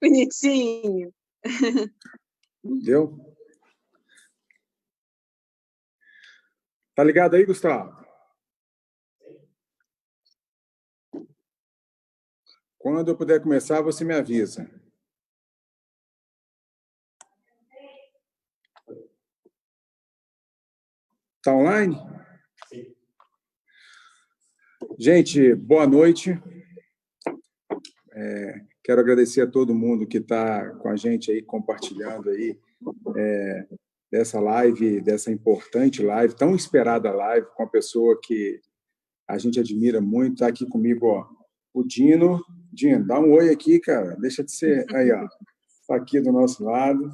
Bonitinho. Deu? Tá ligado aí, Gustavo? Quando eu puder começar, você me avisa. Tá online? Sim. Gente, boa noite. Quero agradecer a todo mundo que está com a gente aí, compartilhando aí dessa live, dessa importante live, tão esperada live, com a pessoa que a gente admira muito. Está aqui comigo, ó, o Dino. Dino, dá um oi aqui, cara. Deixa de ser... Aí, ó. Está aqui do nosso lado.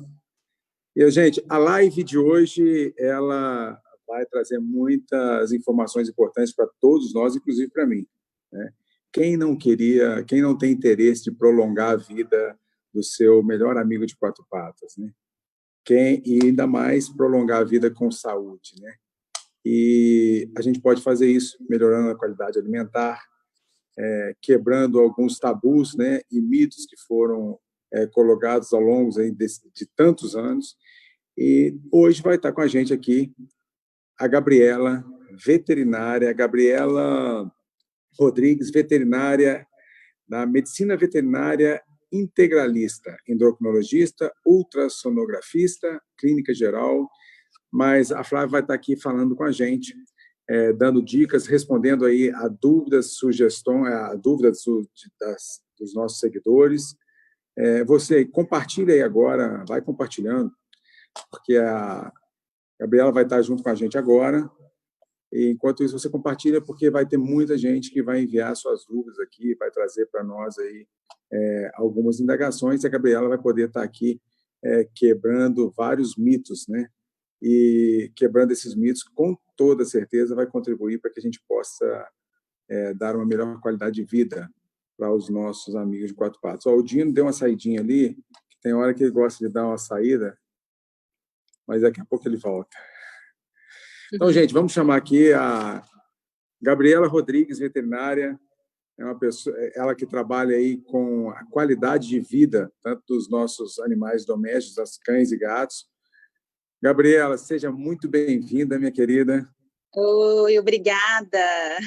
E, gente, a live de hoje, ela vai trazer muitas informações importantes para todos nós, inclusive para mim, né? Quem não tem interesse de prolongar a vida do seu melhor amigo de quatro patas, né? E ainda mais prolongar a vida com saúde, né? E a gente pode fazer isso melhorando a qualidade alimentar, quebrando alguns tabus, né, e mitos que foram colocados ao longo aí de tantos anos. E hoje vai estar com a gente aqui a Gabriela, veterinária, Gabriela Rodrigues, veterinária da medicina veterinária integralista, endocrinologista, ultrassonografista, clínica geral. Mas a Flávia vai estar aqui falando com a gente, dando dicas, respondendo aí a dúvidas, sugestões, a dúvidas dos nossos seguidores. Você compartilha aí agora, vai compartilhando, porque a Gabriela vai estar junto com a gente agora. E, enquanto isso, você compartilha, porque vai ter muita gente que vai enviar suas dúvidas aqui, vai trazer para nós aí algumas indagações, e a Gabriela vai poder estar aqui quebrando vários mitos, né? E quebrando esses mitos, com toda certeza, vai contribuir para que a gente possa dar uma melhor qualidade de vida para os nossos amigos de quatro patas. O Dino deu uma saidinha ali, que tem hora que ele gosta de dar uma saída, mas daqui a pouco ele volta. Então, gente, vamos chamar aqui a Gabriela Rodrigues, veterinária. É uma pessoa, ela que trabalha aí com a qualidade de vida, tanto dos nossos animais domésticos, das cães e gatos. Gabriela, seja muito bem-vinda, minha querida. Oi, obrigada.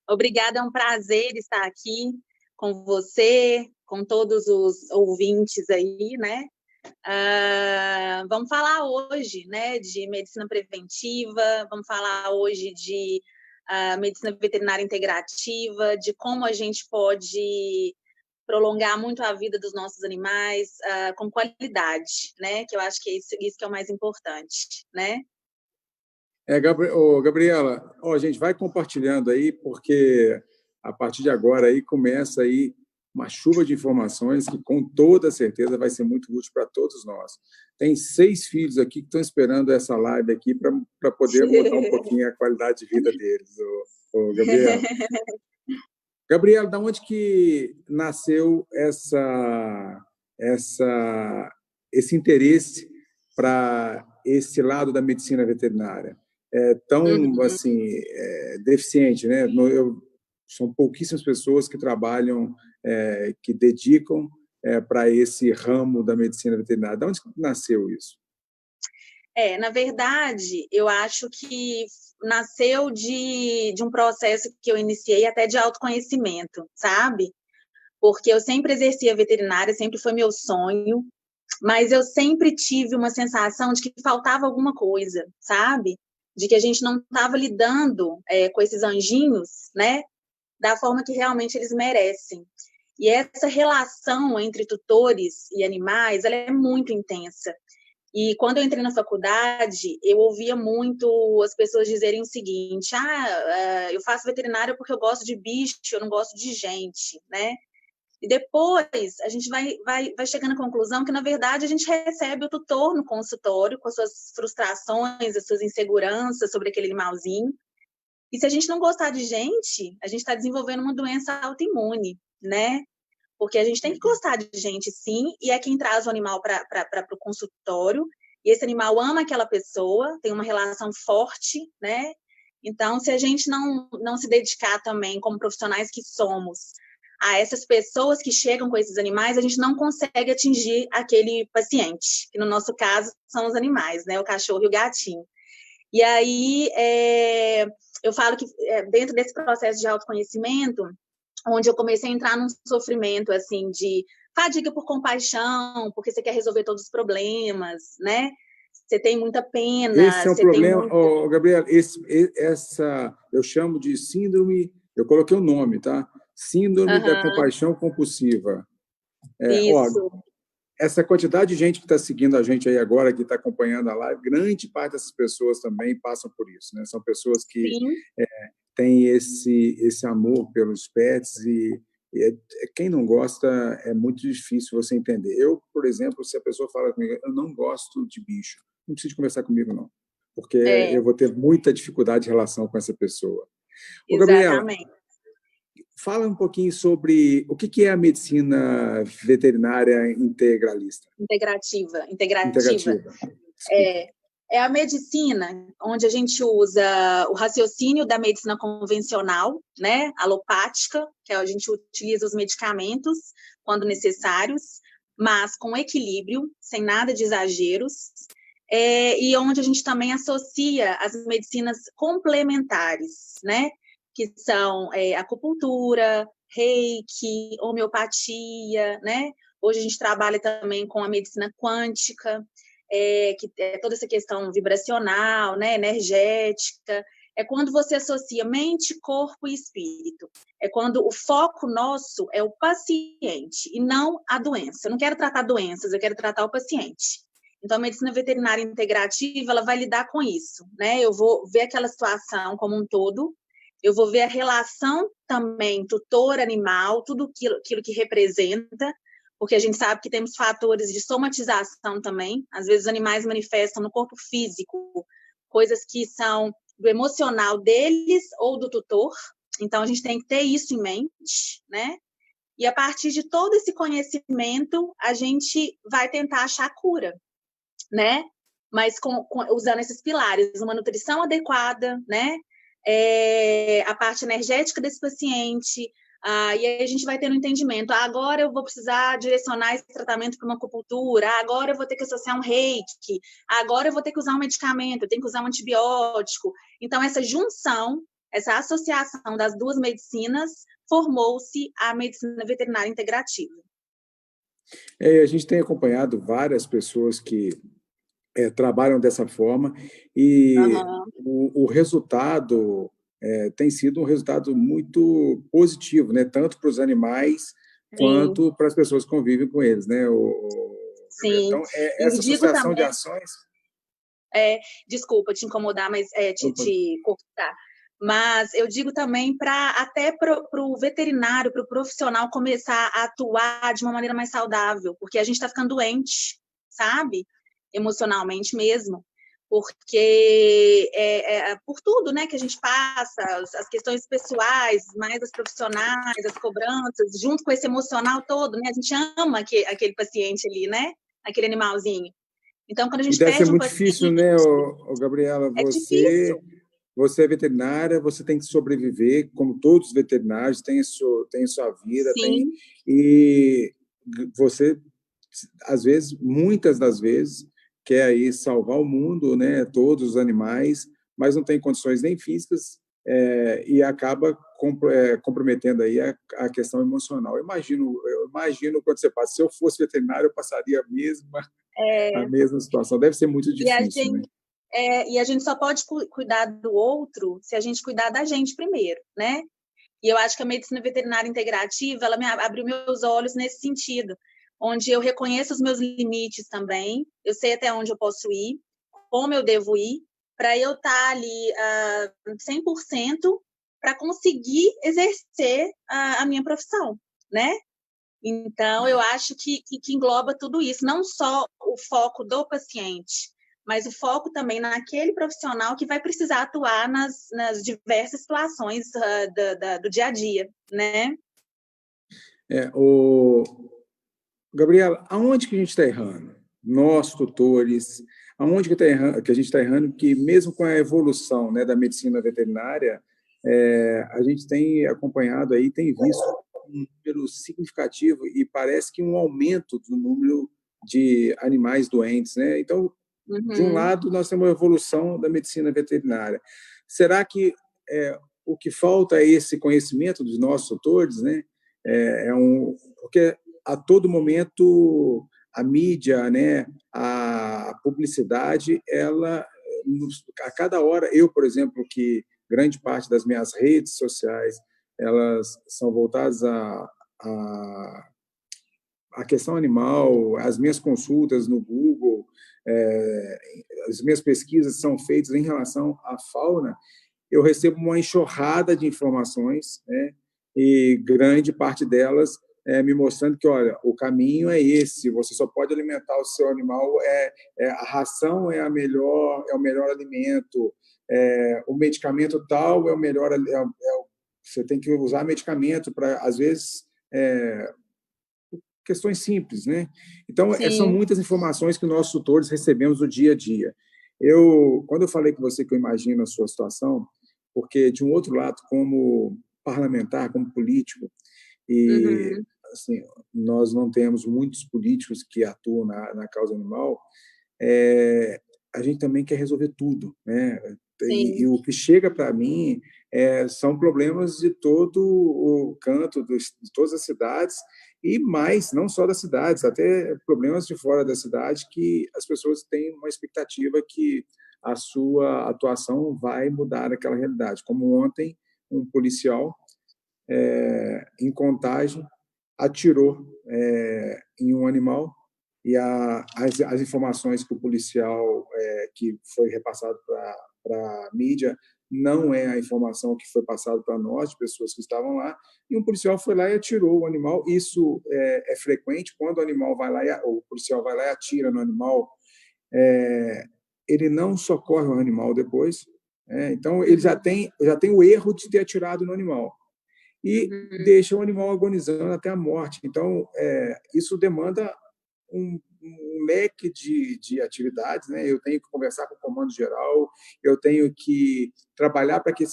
Obrigada, é um prazer estar aqui com você, com todos os ouvintes aí, né? Vamos falar hoje, né, de medicina preventiva, vamos falar hoje de medicina veterinária integrativa, de como a gente pode prolongar muito a vida dos nossos animais com qualidade, né? Que eu acho que é isso que é o mais importante, né? Gabriela, a gente vai compartilhando aí, porque a partir de agora aí começa aí uma chuva de informações que, com toda certeza, vai ser muito útil para todos nós. Tem 6 filhos aqui que estão esperando essa live aqui para poder mudar um pouquinho a qualidade de vida deles, Gabriela. Gabriela, de onde que nasceu esse interesse para esse lado da medicina veterinária? Tão assim deficiente, né? São pouquíssimas pessoas que trabalham, que dedicam para esse ramo da medicina veterinária. De onde nasceu isso? Na verdade, eu acho que nasceu de um processo que eu iniciei até de autoconhecimento, sabe? Porque eu sempre exerci a veterinária, sempre foi meu sonho, mas eu sempre tive uma sensação de que faltava alguma coisa, sabe? De que a gente não estava lidando com esses anjinhos, né? Da forma que realmente eles merecem. E essa relação entre tutores e animais, ela é muito intensa. E quando eu entrei na faculdade, eu ouvia muito as pessoas dizerem o seguinte: eu faço veterinária porque eu gosto de bicho, eu não gosto de gente, né? E depois a gente vai chegando à conclusão que, na verdade, a gente recebe o tutor no consultório com as suas frustrações, as suas inseguranças sobre aquele animalzinho. E se a gente não gostar de gente, a gente está desenvolvendo uma doença autoimune, né? Porque a gente tem que gostar de gente, sim, e é quem traz o animal para o consultório, e esse animal ama aquela pessoa, tem uma relação forte, né? Então, se a gente não se dedicar também, como profissionais que somos, a essas pessoas que chegam com esses animais, a gente não consegue atingir aquele paciente, que no nosso caso são os animais, né? O cachorro e o gatinho. E aí, eu falo que dentro desse processo de autoconhecimento, onde eu comecei a entrar num sofrimento, assim, de fadiga por compaixão, porque você quer resolver todos os problemas, né? Você tem muita pena, Esse é um você tem problema, muito... Gabriel, essa eu chamo de síndrome, eu coloquei o nome, tá? Síndrome da Uhum, compaixão compulsiva. Ó, isso, essa quantidade de gente que está seguindo a gente aí agora, que está acompanhando a live, grande parte dessas pessoas também passam por isso, né? São pessoas que sim, têm esse amor pelos pets quem não gosta é muito difícil você entender. Eu, por exemplo, se a pessoa fala comigo, eu não gosto de bicho, não precisa conversar comigo, não, porque é, eu vou ter muita dificuldade de relação com essa pessoa. Ô, Gabriela, exatamente. fala um pouquinho sobre o que é a medicina veterinária integralista, Integrativa. integrativa. Desculpa. É, é a medicina onde a gente usa o raciocínio da medicina convencional, né, alopática, que a gente utiliza os medicamentos quando necessários, mas com equilíbrio, sem nada de exageros, e onde a gente também associa as medicinas complementares, né, que são acupuntura, reiki, homeopatia, né? Hoje a gente trabalha também com a medicina quântica, que é toda essa questão vibracional, né, energética. É quando você associa mente, corpo e espírito. É quando o foco nosso é o paciente e não a doença. Eu não quero tratar doenças, eu quero tratar o paciente. Então, a medicina veterinária integrativa, ela vai lidar com isso, né? Eu vou ver aquela situação como um todo, eu vou ver a relação também tutor-animal, tudo aquilo que representa, porque a gente sabe que temos fatores de somatização também. Às vezes os animais manifestam no corpo físico coisas que são do emocional deles ou do tutor. Então a gente tem que ter isso em mente, né? E a partir de todo esse conhecimento, a gente vai tentar achar a cura, né? Mas usando esses pilares, uma nutrição adequada, né? A parte energética desse paciente, e aí a gente vai tendo um entendimento. Agora eu vou precisar direcionar esse tratamento para uma acupuntura. Agora eu vou ter que associar um reiki. Agora eu vou ter que usar um medicamento. Eu tenho que usar um antibiótico. Então, essa junção, essa associação das duas medicinas formou-se a medicina veterinária integrativa. A gente tem acompanhado várias pessoas que trabalham dessa forma e Uhum. o resultado tem sido um resultado muito positivo, né? Tanto para os animais Sim, quanto para as pessoas que convivem com eles, né? Gabriel? sim. Então, E eu essa digo associação de também, ações... desculpa te incomodar, mas te cortar. Mas eu digo também para até para o veterinário, para o profissional começar a atuar de uma maneira mais saudável, porque a gente está ficando doente, sabe? Emocionalmente mesmo. Porque por tudo, né, que a gente passa, as questões pessoais, mais as profissionais, as cobranças, junto com esse emocional todo, né? A gente ama aquele paciente ali, né? Aquele animalzinho. Então, quando a E gente deve ser perde um muito difícil, paciente, né, Gabriela? é difícil. Você é veterinária, você tem que sobreviver, como todos os veterinários, tem sua vida, Sim, e você, às vezes, muitas das vezes, quer aí salvar o mundo, né, todos os animais, mas não tem condições nem físicas e acaba comprometendo aí a questão emocional. Eu imagino quando você passa. Se eu fosse veterinário, eu passaria a é, mesma situação. Deve ser muito e a difícil, né? gente, e a gente só pode cuidar do outro se a gente cuidar da gente primeiro, né? E eu acho que a medicina veterinária integrativa, ela me abriu meus olhos nesse sentido, onde eu reconheço os meus limites também, eu sei até onde eu posso ir, como eu devo ir, para eu estar ali 100% para conseguir exercer a minha profissão, né? Então, eu acho que engloba tudo isso, não só o foco do paciente, mas o foco também naquele profissional que vai precisar atuar nas diversas situações do dia a dia, né? O Gabriela, aonde que a gente está errando? Nós, tutores, aonde que a gente está errando? Que mesmo com a evolução, né, da medicina veterinária, a gente tem acompanhado aí, tem visto um número significativo e parece que um aumento do número de animais doentes, né? Então, de um lado, nós temos a evolução da medicina veterinária. Será que o que falta é esse conhecimento dos nossos doutores, né? Porque a todo momento a mídia, né, a publicidade, ela a cada hora, eu, por exemplo, que grande parte das minhas redes sociais elas são voltadas a questão animal, as minhas consultas no Google, as minhas pesquisas são feitas em relação à fauna, eu recebo uma enxurrada de informações, né? E grande parte delas me mostrando que, olha, o caminho é esse, você só pode alimentar o seu animal, a ração é o melhor alimento, o medicamento tal é o melhor, você tem que usar medicamento para, às vezes, questões simples, né? Então, são muitas informações que nós tutores recebemos no dia a dia. Quando eu falei com você que eu imagino a sua situação, porque, de um outro lado, como parlamentar, como político, e assim, nós não temos muitos políticos que atuam na causa animal, a gente também quer resolver tudo, né? E o que chega para mim são problemas de todo o canto, de todas as cidades, e mais, não só das cidades, até problemas de fora da cidade, que as pessoas têm uma expectativa que a sua atuação vai mudar aquela realidade. Como ontem, um policial, em Contagem, atirou em um animal, e as informações que o policial que foi repassado para a mídia não é a informação que foi passada para nós, de pessoas que estavam lá, e um policial foi lá e atirou o animal. Isso é frequente, quando o animal vai lá, o policial vai lá e atira no animal, ele não socorre o animal depois, então ele já tem o erro de ter atirado no animal e deixa o animal agonizando até a morte. Então, isso demanda um leque de atividades, né? Eu tenho que conversar com o comando geral, eu tenho que trabalhar para que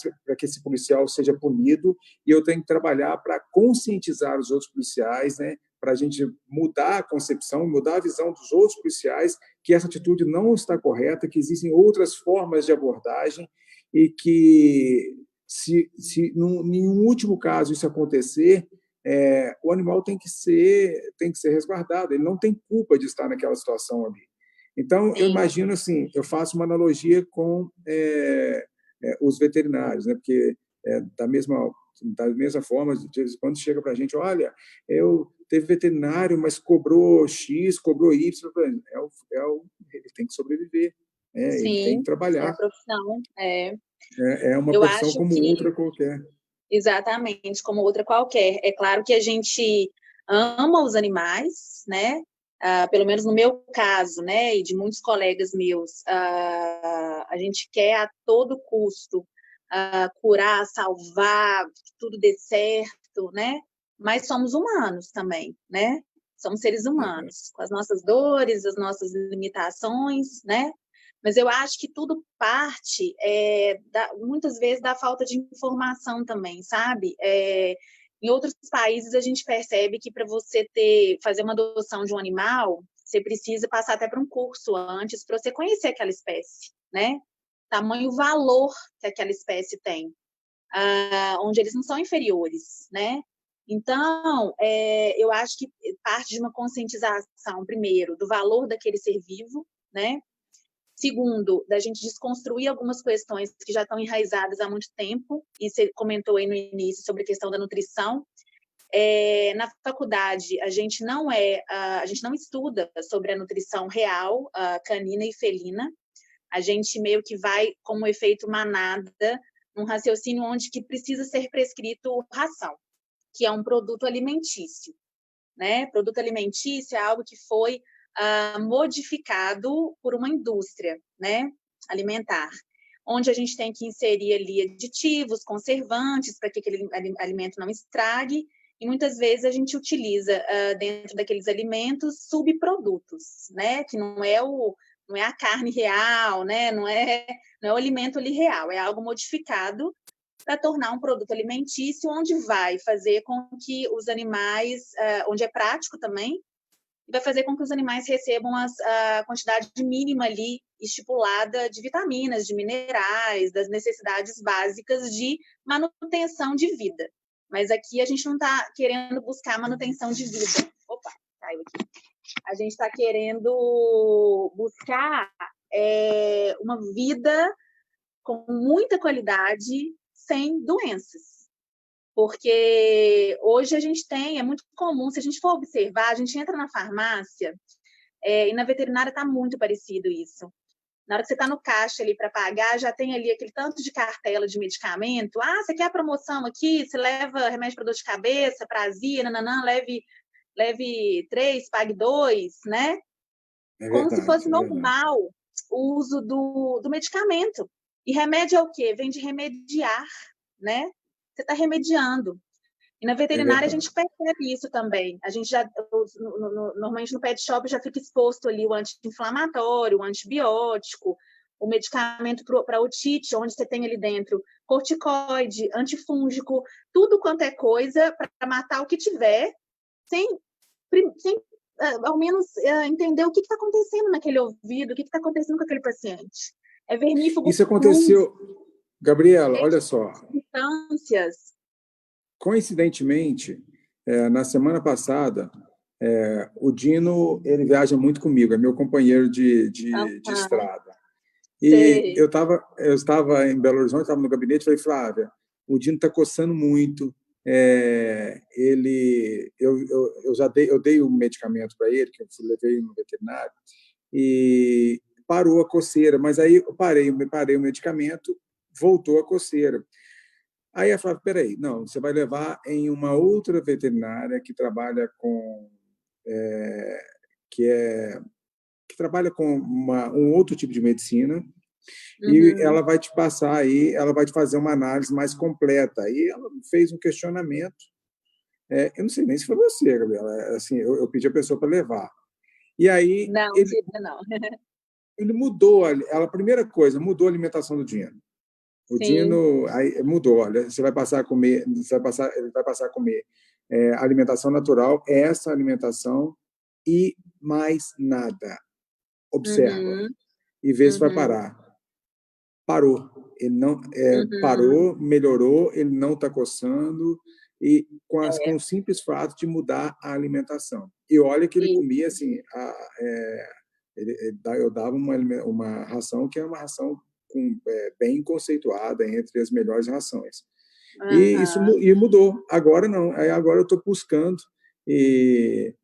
esse policial seja punido, e eu tenho que trabalhar para conscientizar os outros policiais, né? Para a gente mudar a concepção, mudar a visão dos outros policiais, que essa atitude não está correta, que existem outras formas de abordagem e que, se em um último caso isso acontecer, o animal tem que ser resguardado, ele não tem culpa de estar naquela situação ali. Então, eu imagino assim, eu faço uma analogia com os veterinários, né? Porque da mesma forma, de vez em quando chega para a gente, olha, teve veterinário, mas cobrou X, cobrou Y, ele tem que sobreviver, ele tem que é a trabalhar. profissão. É uma Eu profissão acho como que, outra qualquer. exatamente, como outra qualquer. É claro que a gente ama os animais, né? Pelo menos no meu caso, né, e de muitos colegas meus, a gente quer a todo custo curar, salvar, que tudo dê certo, né? Mas somos humanos também, né? Somos seres humanos, com as nossas dores, as nossas limitações, né? Mas eu acho que tudo parte, muitas vezes, da falta de informação também, sabe? Em outros países, a gente percebe que para você fazer uma adoção de um animal, você precisa passar até por um curso antes para você conhecer aquela espécie, né? Tamanho valor que aquela espécie tem, onde eles não são inferiores, né? Então, eu acho que parte de uma conscientização, primeiro, do valor daquele ser vivo, né? Segundo, da gente desconstruir algumas questões que já estão enraizadas há muito tempo, e você comentou aí no início sobre a questão da nutrição. Na faculdade, a gente não estuda sobre a nutrição real, canina e felina. A gente meio que vai como efeito manada, num raciocínio onde que precisa ser prescrito ração, que é um produto alimentício, né? Produto alimentício é algo que foi modificado por uma indústria, né, alimentar, onde a gente tem que inserir ali aditivos, conservantes, para que aquele alimento não estrague, e muitas vezes a gente utiliza dentro daqueles alimentos subprodutos, né, que não é a carne real, né, não é o alimento ali real, é algo modificado para tornar um produto alimentício onde vai fazer com que os animais, onde é prático também, vai fazer com que os animais recebam a quantidade mínima ali estipulada de vitaminas, de minerais, das necessidades básicas de manutenção de vida. Mas aqui a gente não está querendo buscar manutenção de vida. Opa, caiu aqui. A gente está querendo buscar uma vida com muita qualidade, sem doenças. Porque hoje a gente tem, é muito comum, se a gente for observar, a gente entra na farmácia e na veterinária está muito parecido isso. Na hora que você está no caixa ali para pagar, já tem ali aquele tanto de cartela de medicamento. Ah, você quer a promoção aqui? Você leva remédio para dor de cabeça, para azia, nananã, leve 3, pague 2, né? É Como verdade, se fosse é verdade. normal o uso do medicamento. E remédio é o quê? Vem de remediar, né? Você está remediando. E na É veterinária a verdade. gente percebe isso também. A gente já, normalmente no pet shop já fica exposto ali o anti-inflamatório, o antibiótico, o medicamento para otite, onde você tem ali dentro corticoide, antifúngico, tudo quanto é coisa para matar o que tiver, sem ao menos entender o que está acontecendo naquele ouvido, o que está acontecendo com aquele paciente. É vermífugo Isso plus, aconteceu, Gabriela, olha só, substâncias. coincidentemente, na semana passada, o Dino, ele viaja muito comigo, é meu companheiro de estrada. E Sei. eu estava em Belo Horizonte, estava no gabinete, falei, Flávia, o Dino está coçando muito, eu dei um medicamento para ele, que eu levei no veterinário, e parou a coceira, mas aí eu parei o medicamento, voltou a coceira. Aí ela falava, peraí, não, você vai levar em uma outra veterinária que trabalha com que, que trabalha com um outro tipo de medicina, e ela vai te passar aí, ela vai te fazer uma análise mais completa. E ela fez um questionamento. Eu não sei nem se foi você, Gabriela. Assim, eu pedi a pessoa para levar. E aí Não, não. ele mudou. A primeira coisa, mudou a alimentação do Dino. O Sim. Dino aí mudou. Olha, você vai passar a comer, ele vai passar a comer alimentação natural, essa alimentação e mais nada. Observa e vê se vai parar. Parou. Ele não parou, melhorou, ele não está coçando, e com o simples fato de mudar a alimentação. E olha que ele comia assim, eu dava uma ração que é uma ração bem conceituada entre as melhores rações. E isso mudou. Agora não. Agora eu estou buscando, e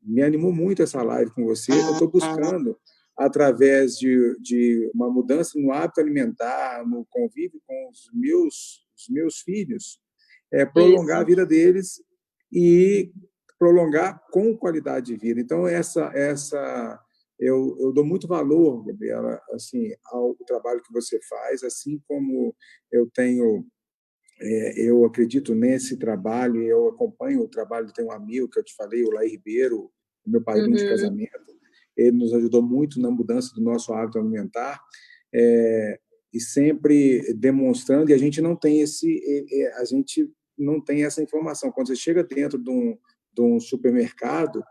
me animou muito essa live com você. Eu estou buscando, através de uma mudança no hábito alimentar, no convívio com os meus filhos, prolongar a vida deles e prolongar com qualidade de vida. Então, eu dou muito valor, Gabriela, assim, ao trabalho que você faz, assim como eu acredito nesse trabalho, eu acompanho o trabalho, tem um amigo que eu te falei, o Laí Ribeiro, meu padrinho de casamento, ele nos ajudou muito na mudança do nosso hábito alimentar, e sempre demonstrando, e a gente não tem essa informação. Quando você chega dentro de um supermercado,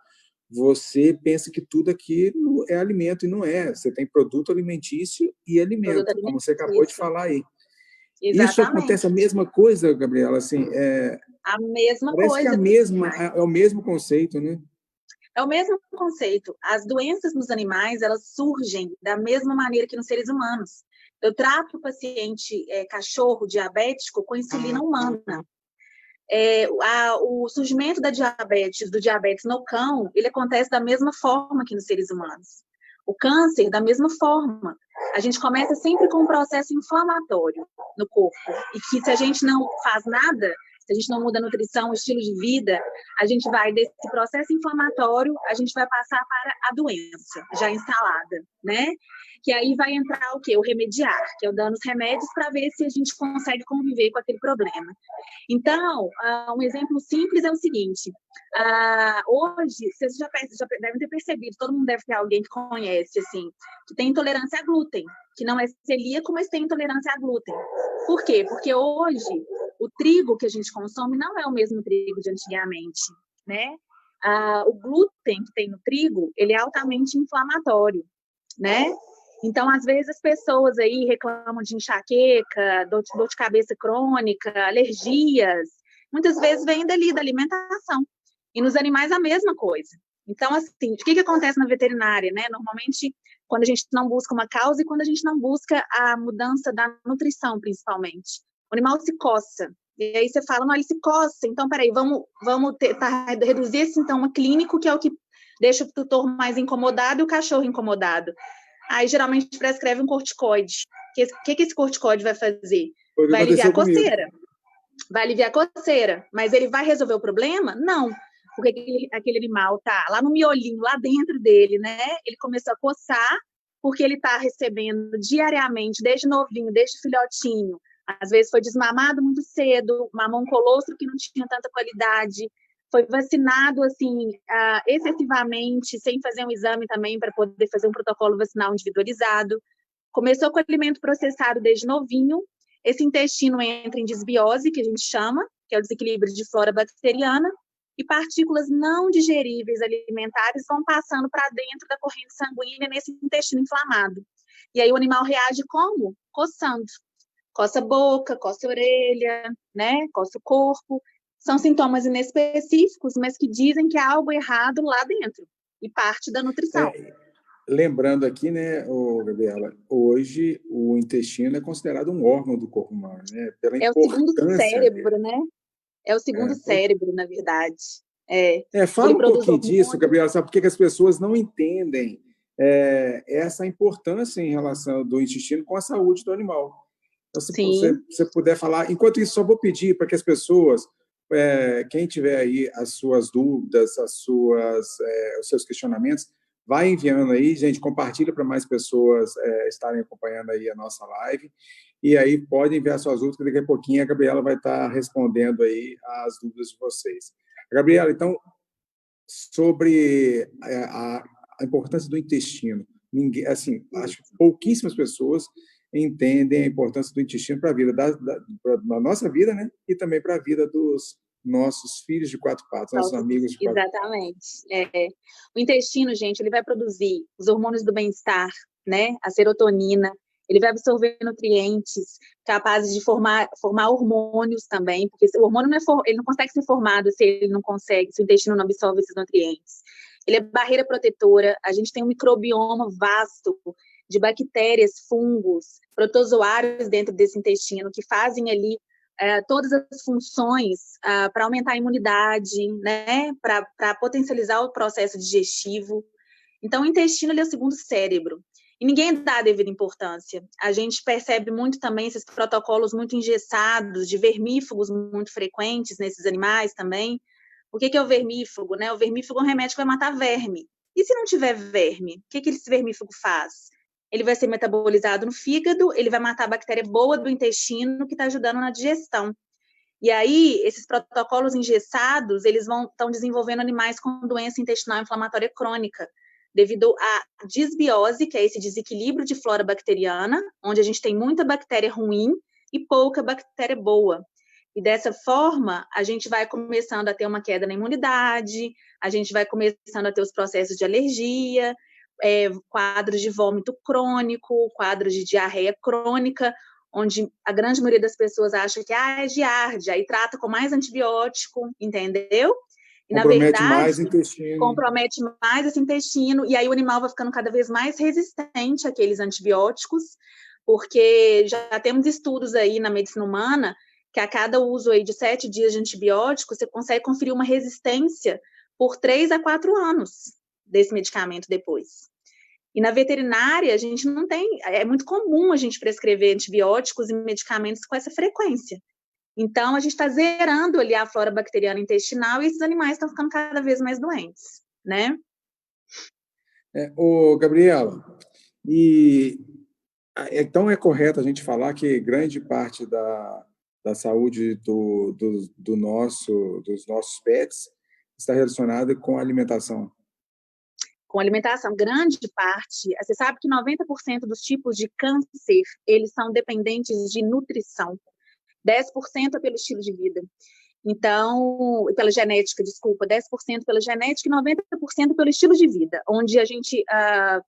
você pensa que tudo aquilo é alimento, e não é. Você tem produto alimentício e alimento, como você acabou de falar aí. Isso Exatamente. acontece a mesma coisa, Gabriela, assim, a mesma parece que coisa. é o mesmo conceito, né? É o mesmo conceito. As doenças nos animais, elas surgem da mesma maneira que nos seres humanos. Eu trato o paciente cachorro diabético com insulina humana. O surgimento do diabetes no cão, ele acontece da mesma forma que nos seres humanos. O câncer, da mesma forma. A gente começa sempre com um processo inflamatório no corpo. E que se a gente não faz nada, se a gente não muda a nutrição, o estilo de vida, a gente vai desse processo inflamatório, a gente vai passar para a doença já instalada, né? Que aí vai entrar o quê? O remediar, que é o dando os remédios para ver se a gente consegue conviver com aquele problema. Então, um exemplo simples é o seguinte, hoje, vocês já devem ter percebido, todo mundo deve ter alguém que conhece, assim, que tem intolerância a glúten, que não é celíaco, mas tem intolerância a glúten. Por quê? Porque hoje o trigo que a gente consome não é o mesmo trigo de antigamente, né? O glúten que tem no trigo, ele é altamente inflamatório, né? Então, às vezes, as pessoas aí reclamam de enxaqueca, dor de cabeça crônica, alergias. Muitas vezes vem dali, da alimentação. E nos animais, a mesma coisa. Então, assim, o que acontece na veterinária, né? Normalmente, quando a gente não busca uma causa e quando a gente não busca a mudança da nutrição, principalmente. O animal se coça. E aí você fala, não, ele se coça. Então, peraí, vamos reduzir esse sintoma clínico, que é o que deixa o tutor mais incomodado e o cachorro incomodado. Aí, geralmente, prescreve um corticoide. O que esse corticoide vai fazer? Vai aliviar a coceira. Vai aliviar a coceira. Mas ele vai resolver o problema? Não. Porque aquele animal tá lá no miolinho, lá dentro dele, né? Ele começou a coçar porque ele está recebendo diariamente, desde novinho, desde filhotinho. Às vezes foi desmamado muito cedo, mamou um colostro que não tinha tanta qualidade, foi vacinado assim excessivamente, sem fazer um exame também para poder fazer um protocolo vacinal individualizado. Começou com alimento processado desde novinho. Esse intestino entra em desbiose, que a gente chama, que é o desequilíbrio de flora bacteriana, e partículas não digeríveis alimentares vão passando para dentro da corrente sanguínea nesse intestino inflamado. E aí o animal reage como? Coçando. Coça a boca, coça a orelha, né? Coça o corpo. São sintomas inespecíficos, mas que dizem que há algo errado lá dentro e parte da nutrição. Lembrando aqui, né, Gabriela, hoje o intestino é considerado um órgão do corpo humano, né? Pela É o segundo cérebro, dele. né? É o segundo cérebro, na verdade. Fala um pouquinho hormônios. disso, Gabriela, sabe por que as pessoas não entendem essa importância em relação do intestino com a saúde do animal? Então, se você puder falar. Enquanto isso, só vou pedir para que as pessoas, quem tiver aí as suas dúvidas, os seus questionamentos, vai enviando aí, gente, compartilha para mais pessoas estarem acompanhando aí a nossa live. E aí pode enviar suas dúvidas, que daqui a pouquinho a Gabriela vai estar respondendo aí as dúvidas de vocês. Gabriela, então, sobre a importância do intestino. Acho que pouquíssimas pessoas entendem a importância do intestino para a vida da nossa vida, né? E também para a vida dos nossos filhos de quatro patas, nossos amigos de quatro patas. Exatamente. O intestino, gente, ele vai produzir os hormônios do bem-estar, né? A serotonina, ele vai absorver nutrientes capazes de formar hormônios também, porque o hormônio ele não consegue ser formado se o intestino não absorve esses nutrientes. Ele é barreira protetora, a gente tem um microbioma vasto de bactérias, fungos, protozoários dentro desse intestino que fazem ali todas as funções para aumentar a imunidade, né? Para potencializar o processo digestivo. Então, o intestino ele é o segundo cérebro. E ninguém dá a devida importância. A gente percebe muito também esses protocolos muito engessados, de vermífugos muito frequentes nesses animais também. O que é o vermífugo, né? O vermífugo é um remédio que vai matar verme. E se não tiver verme, o que esse vermífugo faz? Ele vai ser metabolizado no fígado, ele vai matar a bactéria boa do intestino que está ajudando na digestão. E aí, esses protocolos engessados, eles estão desenvolvendo animais com doença intestinal inflamatória crônica, devido à disbiose, que é esse desequilíbrio de flora bacteriana, onde a gente tem muita bactéria ruim e pouca bactéria boa. E dessa forma, a gente vai começando a ter uma queda na imunidade, a gente vai começando a ter os processos de alergia, quadros de vômito crônico, quadros de diarreia crônica, onde a grande maioria das pessoas acha que é giardia, aí trata com mais antibiótico, entendeu? E, na verdade, compromete mais esse intestino, e aí o animal vai ficando cada vez mais resistente àqueles antibióticos, porque já temos estudos aí na medicina humana que a cada uso aí de 7 dias de antibiótico, você consegue conferir uma resistência por 3 a 4 anos desse medicamento depois. E na veterinária, a gente não tem... É muito comum a gente prescrever antibióticos e medicamentos com essa frequência. Então, a gente está zerando ali a flora bacteriana intestinal e esses animais estão ficando cada vez mais doentes, né? Gabriela, então é correto a gente falar que grande parte da saúde dos nossos pets está relacionada com a alimentação? com alimentação, grande parte. Você sabe que 90% dos tipos de câncer, eles são dependentes de nutrição. 10% é pelo estilo de vida. Então, pela genética, desculpa, 10% pela genética e 90% pelo estilo de vida, onde a gente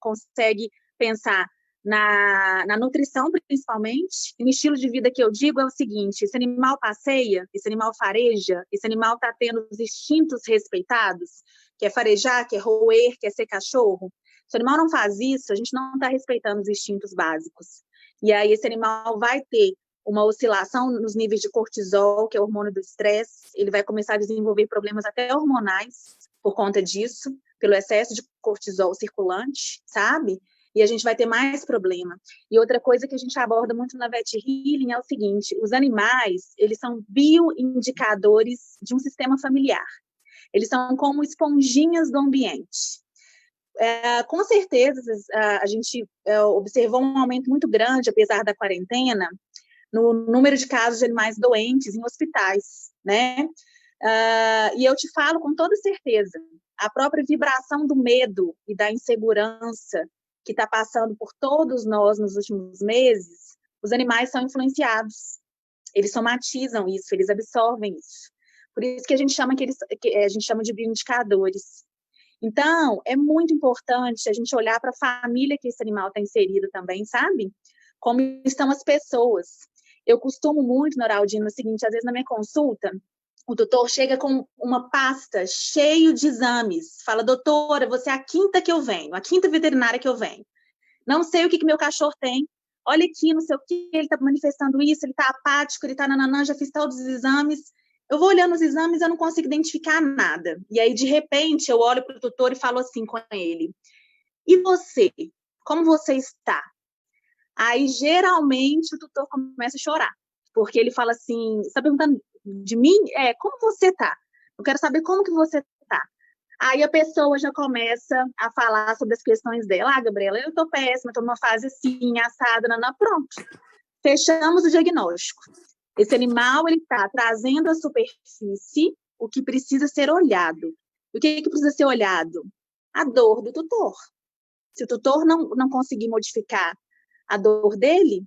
consegue pensar na nutrição, principalmente. E no estilo de vida que eu digo é o seguinte: esse animal passeia, esse animal fareja, esse animal está tendo os instintos respeitados, que é farejar, que é roer, que é ser cachorro. Se o animal não faz isso, a gente não está respeitando os instintos básicos. E aí esse animal vai ter uma oscilação nos níveis de cortisol, que é o hormônio do estresse. Ele vai começar a desenvolver problemas até hormonais por conta disso, pelo excesso de cortisol circulante, sabe? E a gente vai ter mais problema. E outra coisa que a gente aborda muito na Vet Healing é o seguinte: os animais, eles são bioindicadores de um sistema familiar. Eles são como esponjinhas do ambiente. Com certeza, a gente observou um aumento muito grande, apesar da quarentena, no número de casos de animais doentes em hospitais, né? E eu te falo com toda certeza, a própria vibração do medo e da insegurança que está passando por todos nós nos últimos meses, os animais são influenciados. Eles somatizam isso, eles absorvem isso. Por isso que a gente chama de bioindicadores. Então, é muito importante a gente olhar para a família que esse animal está inserido também, sabe? Como estão as pessoas. Eu costumo muito, Noraldina, o seguinte: às vezes na minha consulta, o doutor chega com uma pasta cheia de exames. Fala: doutora, você é a quinta que eu venho, a quinta veterinária que eu venho. Não sei o que meu cachorro tem. Olha aqui, não sei o que, ele está manifestando isso, ele está apático, ele está nananã, já fiz todos os exames. Eu vou olhando os exames, eu não consigo identificar nada. E aí, de repente, eu olho para o tutor e falo assim com ele: e você? Como você está? Aí, geralmente, o tutor começa a chorar. Porque ele fala assim: você está perguntando de mim? Como você está? Eu quero saber como que você está. Aí a pessoa já começa a falar sobre as questões dela. Gabriela, eu estou péssima, estou numa fase assim, assada, nanã. Pronto. Fechamos o diagnóstico. Esse animal, ele está trazendo à superfície o que precisa ser olhado. O que precisa ser olhado? A dor do tutor. Se o tutor não conseguir modificar a dor dele,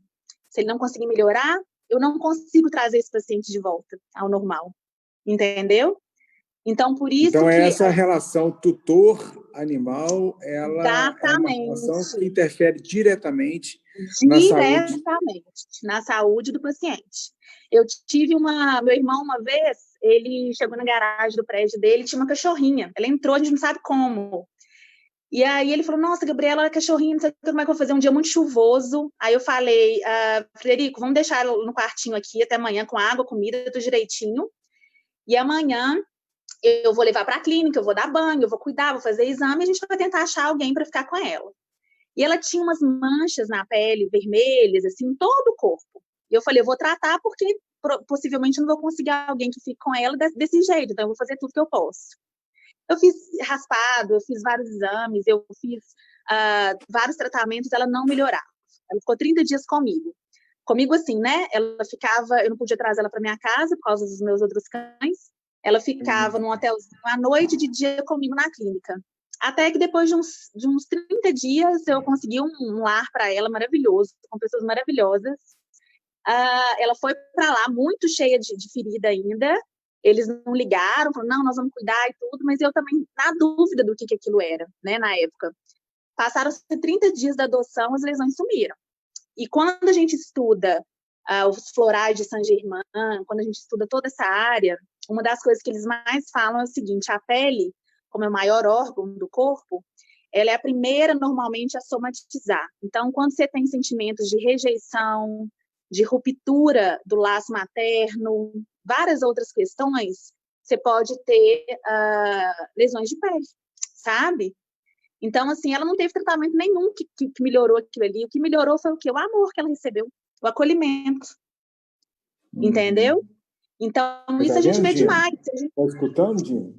se ele não conseguir melhorar, eu não consigo trazer esse paciente de volta ao normal. Entendeu? Então, por isso então, essa relação tutor-animal, ela é uma exatamente. relação que interfere diretamente na saúde do paciente. Eu tive meu irmão uma vez, ele chegou na garagem do prédio dele, tinha uma cachorrinha. Ela entrou, a gente não sabe como. E aí ele falou: nossa, Gabriela, cachorrinha, não sei como é que eu vou fazer, um dia muito chuvoso. Aí eu falei: Frederico, vamos deixar ela no quartinho aqui até amanhã com água, comida, tudo direitinho. E amanhã eu vou levar para a clínica, eu vou dar banho, eu vou cuidar, vou fazer exame, e a gente vai tentar achar alguém para ficar com ela. E ela tinha umas manchas na pele, vermelhas, assim, em todo o corpo. E eu falei: eu vou tratar porque possivelmente eu não vou conseguir alguém que fique com ela desse jeito, então eu vou fazer tudo que eu posso. Eu fiz raspado, eu fiz vários exames, eu fiz vários tratamentos, ela não melhorava. Ela ficou 30 dias comigo. Comigo assim, né? Ela ficava, eu não podia trazer ela para minha casa por causa dos meus outros cães. Ela ficava num hotelzinho à noite, de dia comigo na clínica. Até que depois de uns 30 dias, eu consegui um lar para ela maravilhoso, com pessoas maravilhosas. Ela foi para lá muito cheia de ferida ainda. Eles não ligaram, falaram: não, nós vamos cuidar e tudo, mas eu também, na dúvida do que aquilo era, né, na época. Passaram-se 30 dias da adoção, as lesões sumiram. E quando a gente estuda os florais de Saint-Germain, quando a gente estuda toda essa área, uma das coisas que eles mais falam é o seguinte: a pele, como é o maior órgão do corpo, ela é a primeira normalmente a somatizar. Então, quando você tem sentimentos de rejeição, de ruptura do laço materno, várias outras questões, você pode ter lesões de pele, sabe? Então, assim, ela não teve tratamento nenhum que melhorou aquilo ali. O que melhorou foi o quê? O amor que ela recebeu, o acolhimento. Entendeu? Então, isso a gente vê demais. Está escutando, Dinho?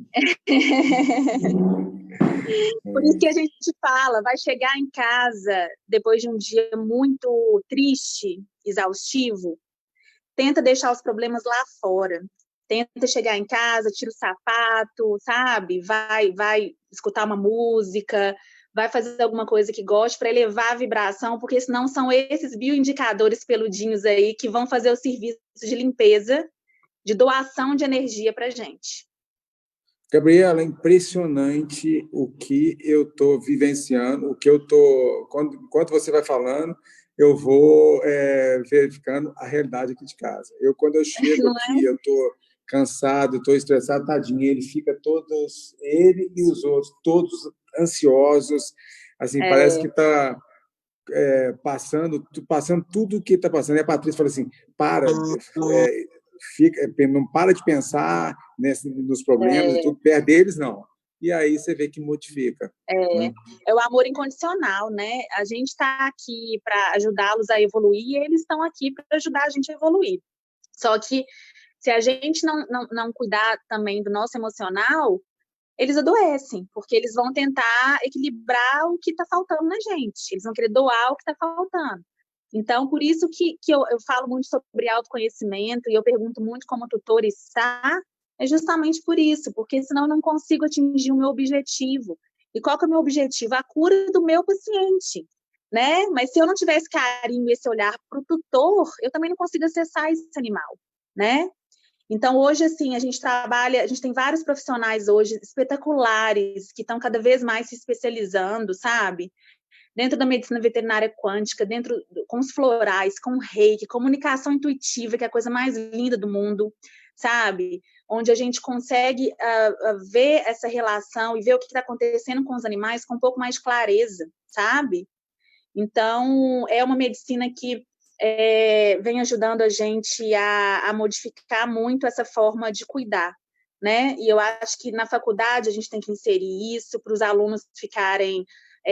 Por isso que a gente fala: vai chegar em casa depois de um dia muito triste, exaustivo, tenta deixar os problemas lá fora. tenta chegar em casa, tira o sapato, sabe? Vai escutar uma música, vai fazer alguma coisa que goste para elevar a vibração, porque senão são esses bioindicadores peludinhos aí que vão fazer o serviço de limpeza, de doação de energia para a gente. Gabriela, é impressionante o que eu estou vivenciando, o que eu estou. Enquanto você vai falando, eu vou verificando a realidade aqui de casa. Quando eu chego Não aqui, é? eu estou cansado, estou estressado, tadinho, ele e os outros, todos ansiosos, assim, parece que está passando tudo o que está passando. E a Patrícia fala assim, não para de pensar nos problemas e tudo, perto deles, não. E aí você vê que modifica. Né? É o amor incondicional, né? A gente está aqui para ajudá-los a evoluir e eles estão aqui para ajudar a gente a evoluir. Só que se a gente não cuidar também do nosso emocional, eles adoecem, porque eles vão tentar equilibrar o que está faltando na gente. Eles vão querer doar o que está faltando. Então, por isso que eu falo muito sobre autoconhecimento e eu pergunto muito como o tutor está, é justamente por isso, porque senão eu não consigo atingir o meu objetivo. E qual que é o meu objetivo? A cura do meu paciente, né? Mas se eu não tivesse carinho e esse olhar para o tutor, eu também não consigo acessar esse animal, né? Então, hoje, assim, a gente tem vários profissionais hoje espetaculares que estão cada vez mais se especializando, sabe? Dentro da medicina veterinária quântica, com os florais, com o reiki, comunicação intuitiva, que é a coisa mais linda do mundo, sabe? Onde a gente consegue ver essa relação e ver o que está acontecendo com os animais com um pouco mais de clareza, sabe? Então, é uma medicina que vem ajudando a gente a modificar muito essa forma de cuidar, né? E eu acho que na faculdade a gente tem que inserir isso para os alunos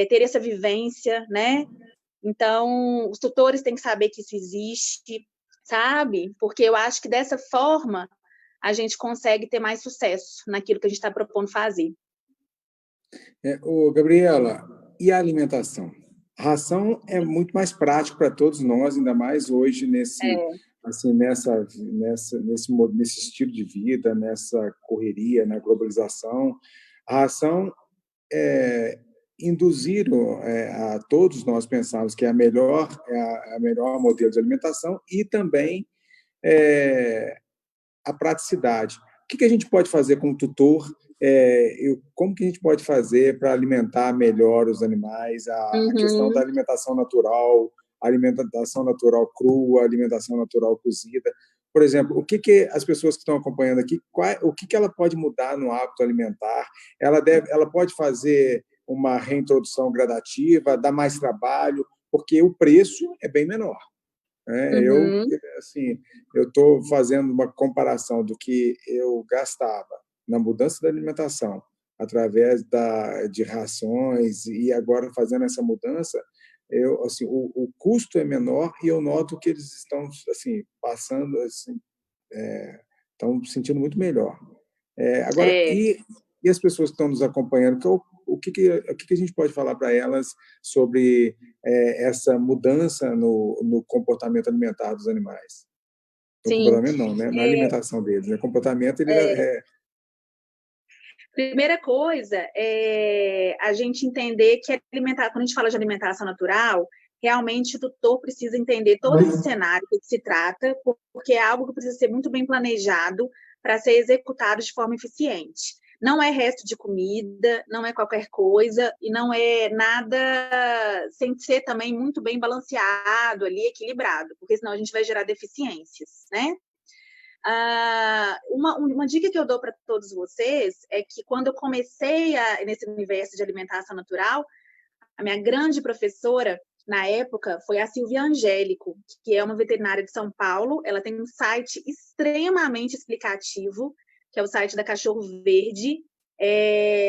ter essa vivência, né? Então, os tutores têm que saber que isso existe, sabe? Porque eu acho que dessa forma a gente consegue ter mais sucesso naquilo que a gente está propondo fazer. Gabriela, e a alimentação? A ração é muito mais prático para todos nós, ainda mais hoje nesse estilo de vida, nessa correria, na globalização. A ração induziram a todos nós pensarmos que é a melhor modelo de alimentação e também a praticidade. O que a gente pode fazer como tutor? Como que a gente pode fazer para alimentar melhor os animais? A questão da alimentação natural, alimentação natural crua, alimentação natural cozida. Por exemplo, o que as pessoas que estão acompanhando aqui, o que ela pode mudar no hábito alimentar? Ela pode fazer uma reintrodução gradativa, dar mais trabalho, porque o preço é bem menor. Eu estou fazendo uma comparação do que eu gastava na mudança da alimentação através de rações e agora fazendo essa mudança, o custo é menor e eu noto que eles estão passando, estão sentindo muito melhor. Agora, e as pessoas que estão nos acompanhando, o que a gente pode falar para elas sobre essa mudança no comportamento alimentar dos animais? No comportamento não, né? Na alimentação deles. O comportamento Primeira coisa é a gente entender que quando a gente fala de alimentação natural, realmente o tutor precisa entender todo esse cenário que se trata, porque é algo que precisa ser muito bem planejado para ser executado de forma eficiente. Não é resto de comida, não é qualquer coisa, e não é nada sem ser também muito bem balanceado ali, equilibrado, porque senão a gente vai gerar deficiências, né? Uma dica que eu dou para todos vocês é que quando eu comecei nesse universo de alimentação natural, a minha grande professora na época foi a Silvia Angélico, que é uma veterinária de São Paulo. Ela tem um site extremamente explicativo, que é o site da Cachorro Verde,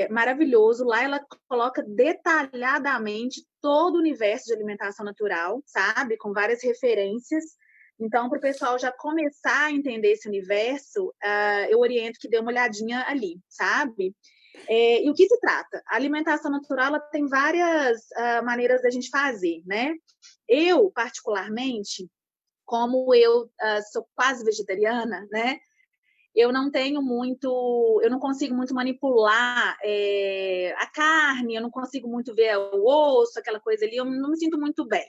maravilhoso. Lá ela coloca detalhadamente todo o universo de alimentação natural, sabe? Com várias referências. Então, para o pessoal já começar a entender esse universo, eu oriento que dê uma olhadinha ali, sabe? E o que se trata? A alimentação natural ela tem várias maneiras da gente fazer, né? Eu, particularmente, como eu sou quase vegetariana, né? eu não consigo muito manipular a carne, eu não consigo muito ver o osso, aquela coisa ali, eu não me sinto muito bem.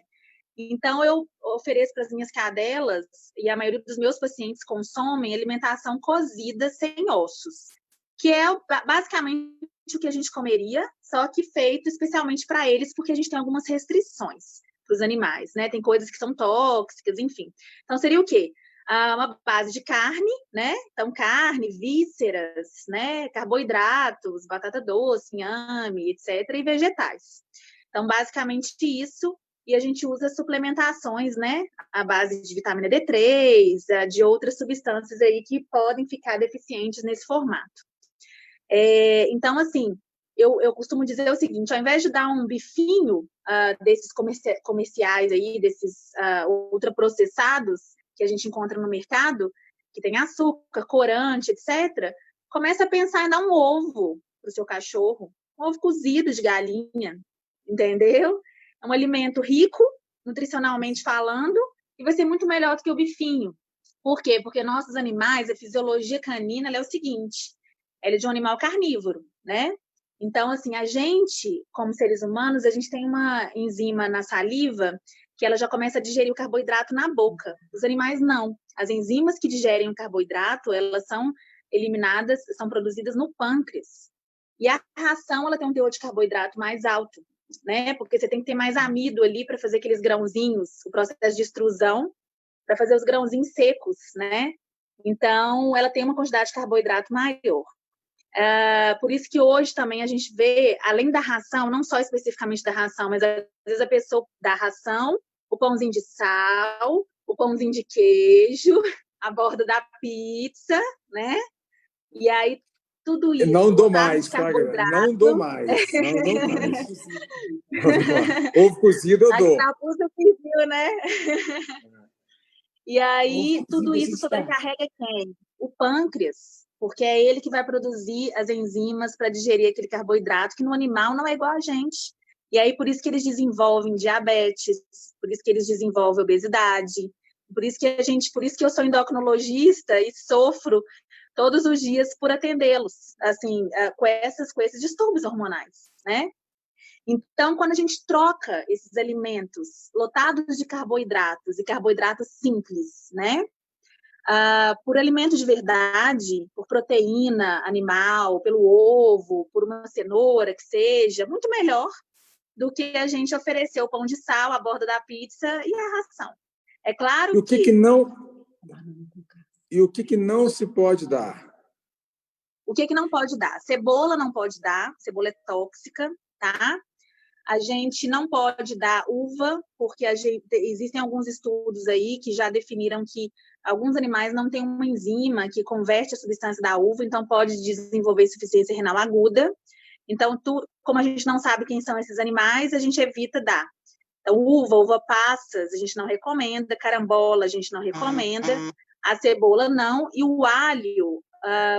Então, eu ofereço para as minhas cadelas, e a maioria dos meus pacientes consomem alimentação cozida sem ossos, que é basicamente o que a gente comeria, só que feito especialmente para eles, porque a gente tem algumas restrições para os animais, né? Tem coisas que são tóxicas, enfim. Então, seria o quê? Uma base de carne, né? Então, carne, vísceras, né? Carboidratos, batata doce, inhame, etc., e vegetais. Então, basicamente isso, e a gente usa suplementações, né? À base de vitamina D3, de outras substâncias aí que podem ficar deficientes nesse formato. Então, assim, eu costumo dizer o seguinte, ao invés de dar um bifinho desses comerciais aí, desses ultraprocessados que a gente encontra no mercado, que tem açúcar, corante, etc., começa a pensar em dar um ovo para o seu cachorro, um ovo cozido de galinha, entendeu? É um alimento rico, nutricionalmente falando, e vai ser muito melhor do que o bifinho. Por quê? Porque nossos animais, a fisiologia canina, ela é o seguinte, ela é de um animal carnívoro, né? Então, assim, a gente, como seres humanos, a gente tem uma enzima na saliva que ela já começa a digerir o carboidrato na boca. Os animais não. As enzimas que digerem o carboidrato, elas são eliminadas, são produzidas no pâncreas. E a ração, ela tem um teor de carboidrato mais alto, né? Porque você tem que ter mais amido ali para fazer aqueles grãozinhos, o processo de extrusão, para fazer os grãozinhos secos, né? Então, ela tem uma quantidade de carboidrato maior. Por isso que hoje também a gente vê, além da ração, não só especificamente da ração, mas às vezes a pessoa dá ração, o pãozinho de sal, o pãozinho de queijo, a borda da pizza, né? E aí tudo isso Não dou lotado mais, de carboidrato. não dou mais, não dou mais. Não dou mais. Ovo cozido eu A dou. carapuça pediu, né? E aí, tudo isso sobrecarrega quem? O pâncreas, porque é ele que vai produzir as enzimas para digerir aquele carboidrato, que no animal não é igual a gente. E aí, por isso que eles desenvolvem diabetes, por isso que eles desenvolvem obesidade, por isso que eu sou endocrinologista e sofro todos os dias por atendê-los, assim, com esses distúrbios hormonais, né? Então, quando a gente troca esses alimentos lotados de carboidratos e carboidratos simples, né, por alimentos de verdade, por proteína animal, pelo ovo, por uma cenoura que seja, muito melhor do que a gente oferecer o pão de sal, a borda da pizza e a ração. É claro E o que não se pode dar? O que não pode dar? Cebola não pode dar, cebola é tóxica, tá? A gente não pode dar uva, porque existem alguns estudos aí que já definiram que alguns animais não têm uma enzima que converte a substância da uva, então pode desenvolver insuficiência renal aguda. Então, como a gente não sabe quem são esses animais, a gente evita dar. Então, uva passas, a gente não recomenda, carambola, a gente não recomenda, a cebola não, e o alho,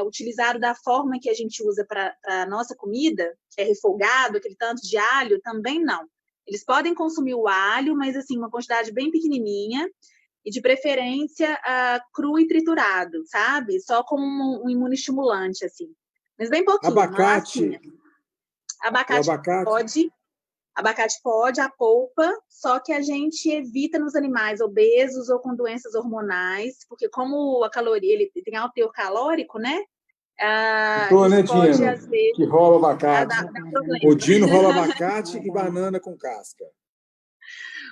utilizado da forma que a gente usa para a nossa comida, que é refogado, aquele tanto de alho, também não. Eles podem consumir o alho, mas assim, uma quantidade bem pequenininha, e de preferência cru e triturado, sabe? Só como um imunoestimulante, assim. Mas bem pouquinho, abacate. Abacate pode. Abacate pode, a polpa, só que a gente evita nos animais obesos ou com doenças hormonais, porque como a caloria, ele tem alto teor calórico, né? Isso pode, às vezes, que rola abacate. Dar o Dino rola abacate e banana com casca.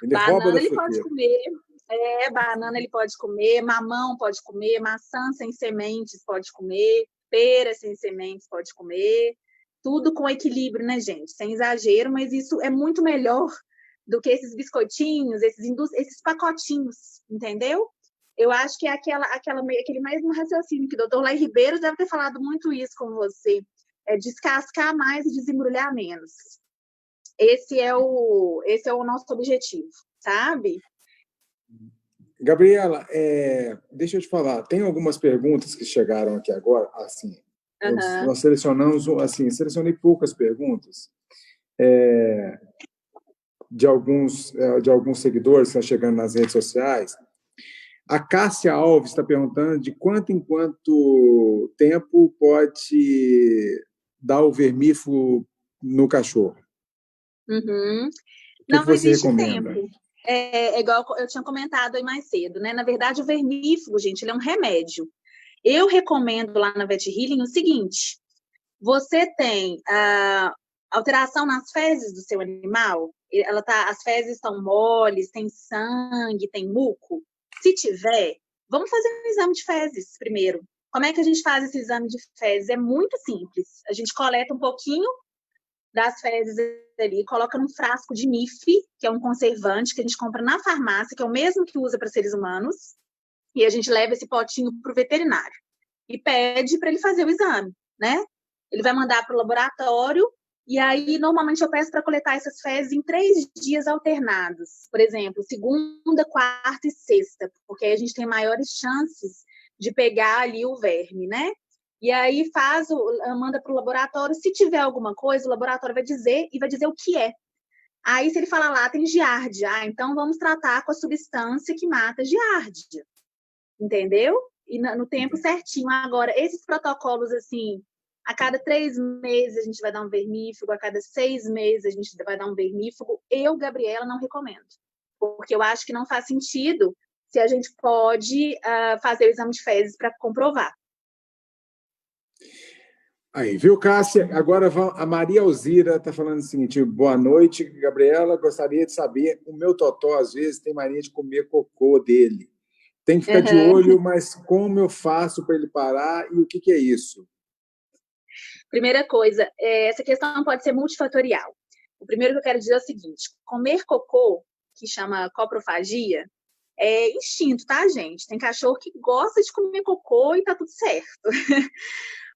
Banana ele pode comer, banana ele pode comer, mamão pode comer, maçã sem sementes pode comer, pera sem sementes pode comer, tudo com equilíbrio, né, gente? Sem exagero, mas isso é muito melhor do que esses biscoitinhos, esses pacotinhos, entendeu? Eu acho que é aquele mesmo raciocínio que o doutor Lai Ribeiro deve ter falado muito isso com você, é descascar mais e desembrulhar menos. Esse é o nosso objetivo, sabe? Gabriela, deixa eu te falar, tem algumas perguntas que chegaram aqui agora, assim, nós selecionei poucas perguntas de alguns seguidores que estão chegando nas redes sociais. A Cássia Alves está perguntando de quanto em quanto tempo pode dar o vermífugo no cachorro. Uhum. O que Não você existe recomenda? tempo. É igual eu tinha comentado aí mais cedo, né? Na verdade, o vermífugo, gente, ele é um remédio. Eu recomendo lá na Vet Healing o seguinte: você tem alteração nas fezes do seu animal, as fezes estão moles, tem sangue, tem muco. Se tiver, vamos fazer um exame de fezes primeiro. Como é que a gente faz esse exame de fezes? É muito simples. A gente coleta um pouquinho das fezes ali, coloca num frasco de NIF, que é um conservante que a gente compra na farmácia, que é o mesmo que usa para seres humanos, e a gente leva esse potinho para o veterinário e pede para ele fazer o exame, né? Ele vai mandar para o laboratório e aí normalmente eu peço para coletar essas fezes em 3 dias alternados, por exemplo, segunda, quarta e sexta, porque aí a gente tem maiores chances de pegar ali o verme, né? E aí manda para o laboratório. Se tiver alguma coisa, o laboratório vai dizer e vai dizer o que é. Aí, se ele falar lá, tem giardia, então vamos tratar com a substância que mata a giardia, entendeu? E no tempo certinho. Agora, esses protocolos, assim, a cada 3 meses a gente vai dar um vermífugo, a cada 6 meses a gente vai dar um vermífugo, eu, Gabriela, não recomendo. Porque eu acho que não faz sentido se a gente pode fazer o exame de fezes para comprovar. Aí, viu, Cássia? Agora a Maria Alzira está falando o seguinte: boa noite, Gabriela. Gostaria de saber, o meu totó, às vezes, tem mania de comer cocô dele. Tem que ficar de olho, mas como eu faço para ele parar e o que é isso? Primeira coisa, essa questão pode ser multifatorial. O primeiro que eu quero dizer é o seguinte: comer cocô, que chama coprofagia, é instinto, tá, gente? Tem cachorro que gosta de comer cocô e tá tudo certo.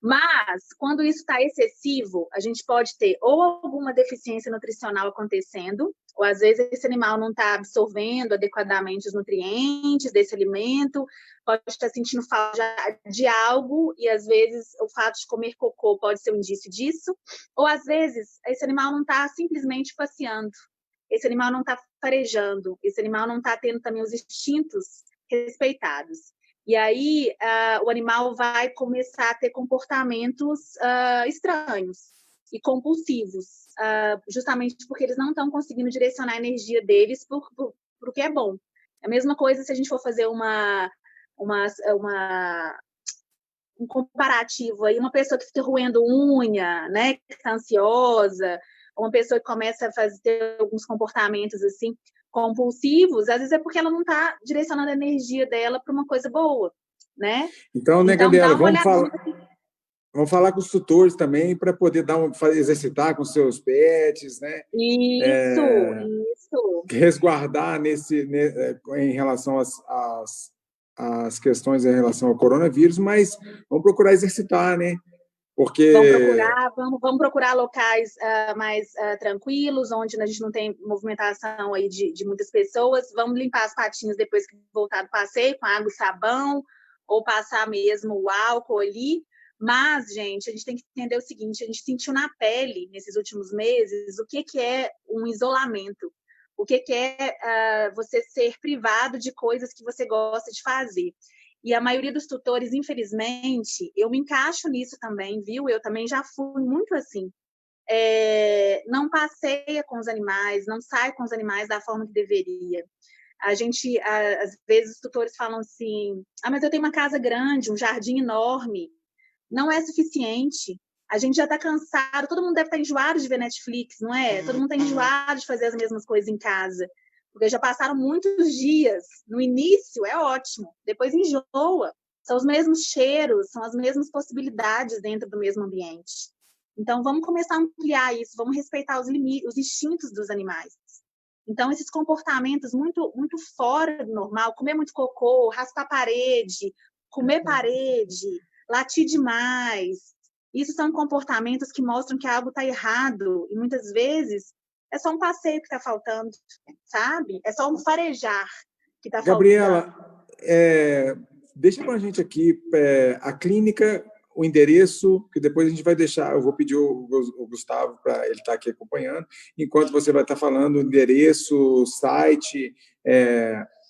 Mas, quando isso está excessivo, a gente pode ter ou alguma deficiência nutricional acontecendo, ou às vezes esse animal não está absorvendo adequadamente os nutrientes desse alimento, pode estar sentindo falta de algo, e às vezes o fato de comer cocô pode ser um indício disso, ou às vezes esse animal não está simplesmente passeando, esse animal não está farejando, esse animal não está tendo também os instintos respeitados. E aí o animal vai começar a ter comportamentos estranhos e compulsivos, justamente porque eles não estão conseguindo direcionar a energia deles por o que é bom. É a mesma coisa se a gente for fazer um comparativo aí, uma pessoa que fica roendo unha, né, que está ansiosa, uma pessoa que começa a ter alguns comportamentos assim compulsivos, às vezes é porque ela não está direcionando a energia dela para uma coisa boa, né? Então, né, Então, Gabriela, dá uma olhadinha. Vamos falar com os tutores também para poder exercitar com seus pets, né? Isso. Resguardar em relação às questões em relação ao coronavírus, mas vamos procurar exercitar, né? Porque Vamos procurar locais mais tranquilos, onde a gente não tem movimentação aí de muitas pessoas. Vamos limpar as patinhas depois que voltar do passeio, com água e sabão, ou passar mesmo o álcool ali. Mas, gente, a gente tem que entender o seguinte: a gente sentiu na pele, nesses últimos meses, o que é um isolamento. O que é você ser privado de coisas que você gosta de fazer. E a maioria dos tutores, infelizmente, eu me encaixo nisso também, viu? Eu também já fui muito assim. Não passeia com os animais, não sai com os animais da forma que deveria. Às vezes, os tutores falam assim: mas eu tenho uma casa grande, um jardim enorme. Não é suficiente. A gente já está cansado, todo mundo deve estar enjoado de ver Netflix, não é? Todo mundo está enjoado de fazer as mesmas coisas em casa. Porque já passaram muitos dias. No início é ótimo, depois enjoa. São os mesmos cheiros, são as mesmas possibilidades dentro do mesmo ambiente. Então, vamos começar a ampliar isso, vamos respeitar os limites, os instintos dos animais. Então, esses comportamentos muito, muito fora do normal, comer muito cocô, raspar a parede, comer parede, latir demais, isso são comportamentos que mostram que algo está errado e muitas vezes é só um passeio que está faltando, sabe? É só um farejar que está faltando. Gabriela, deixa para a gente aqui a clínica, o endereço, que depois a gente vai deixar, eu vou pedir o Gustavo para ele estar aqui acompanhando, enquanto você vai estar falando o endereço, site,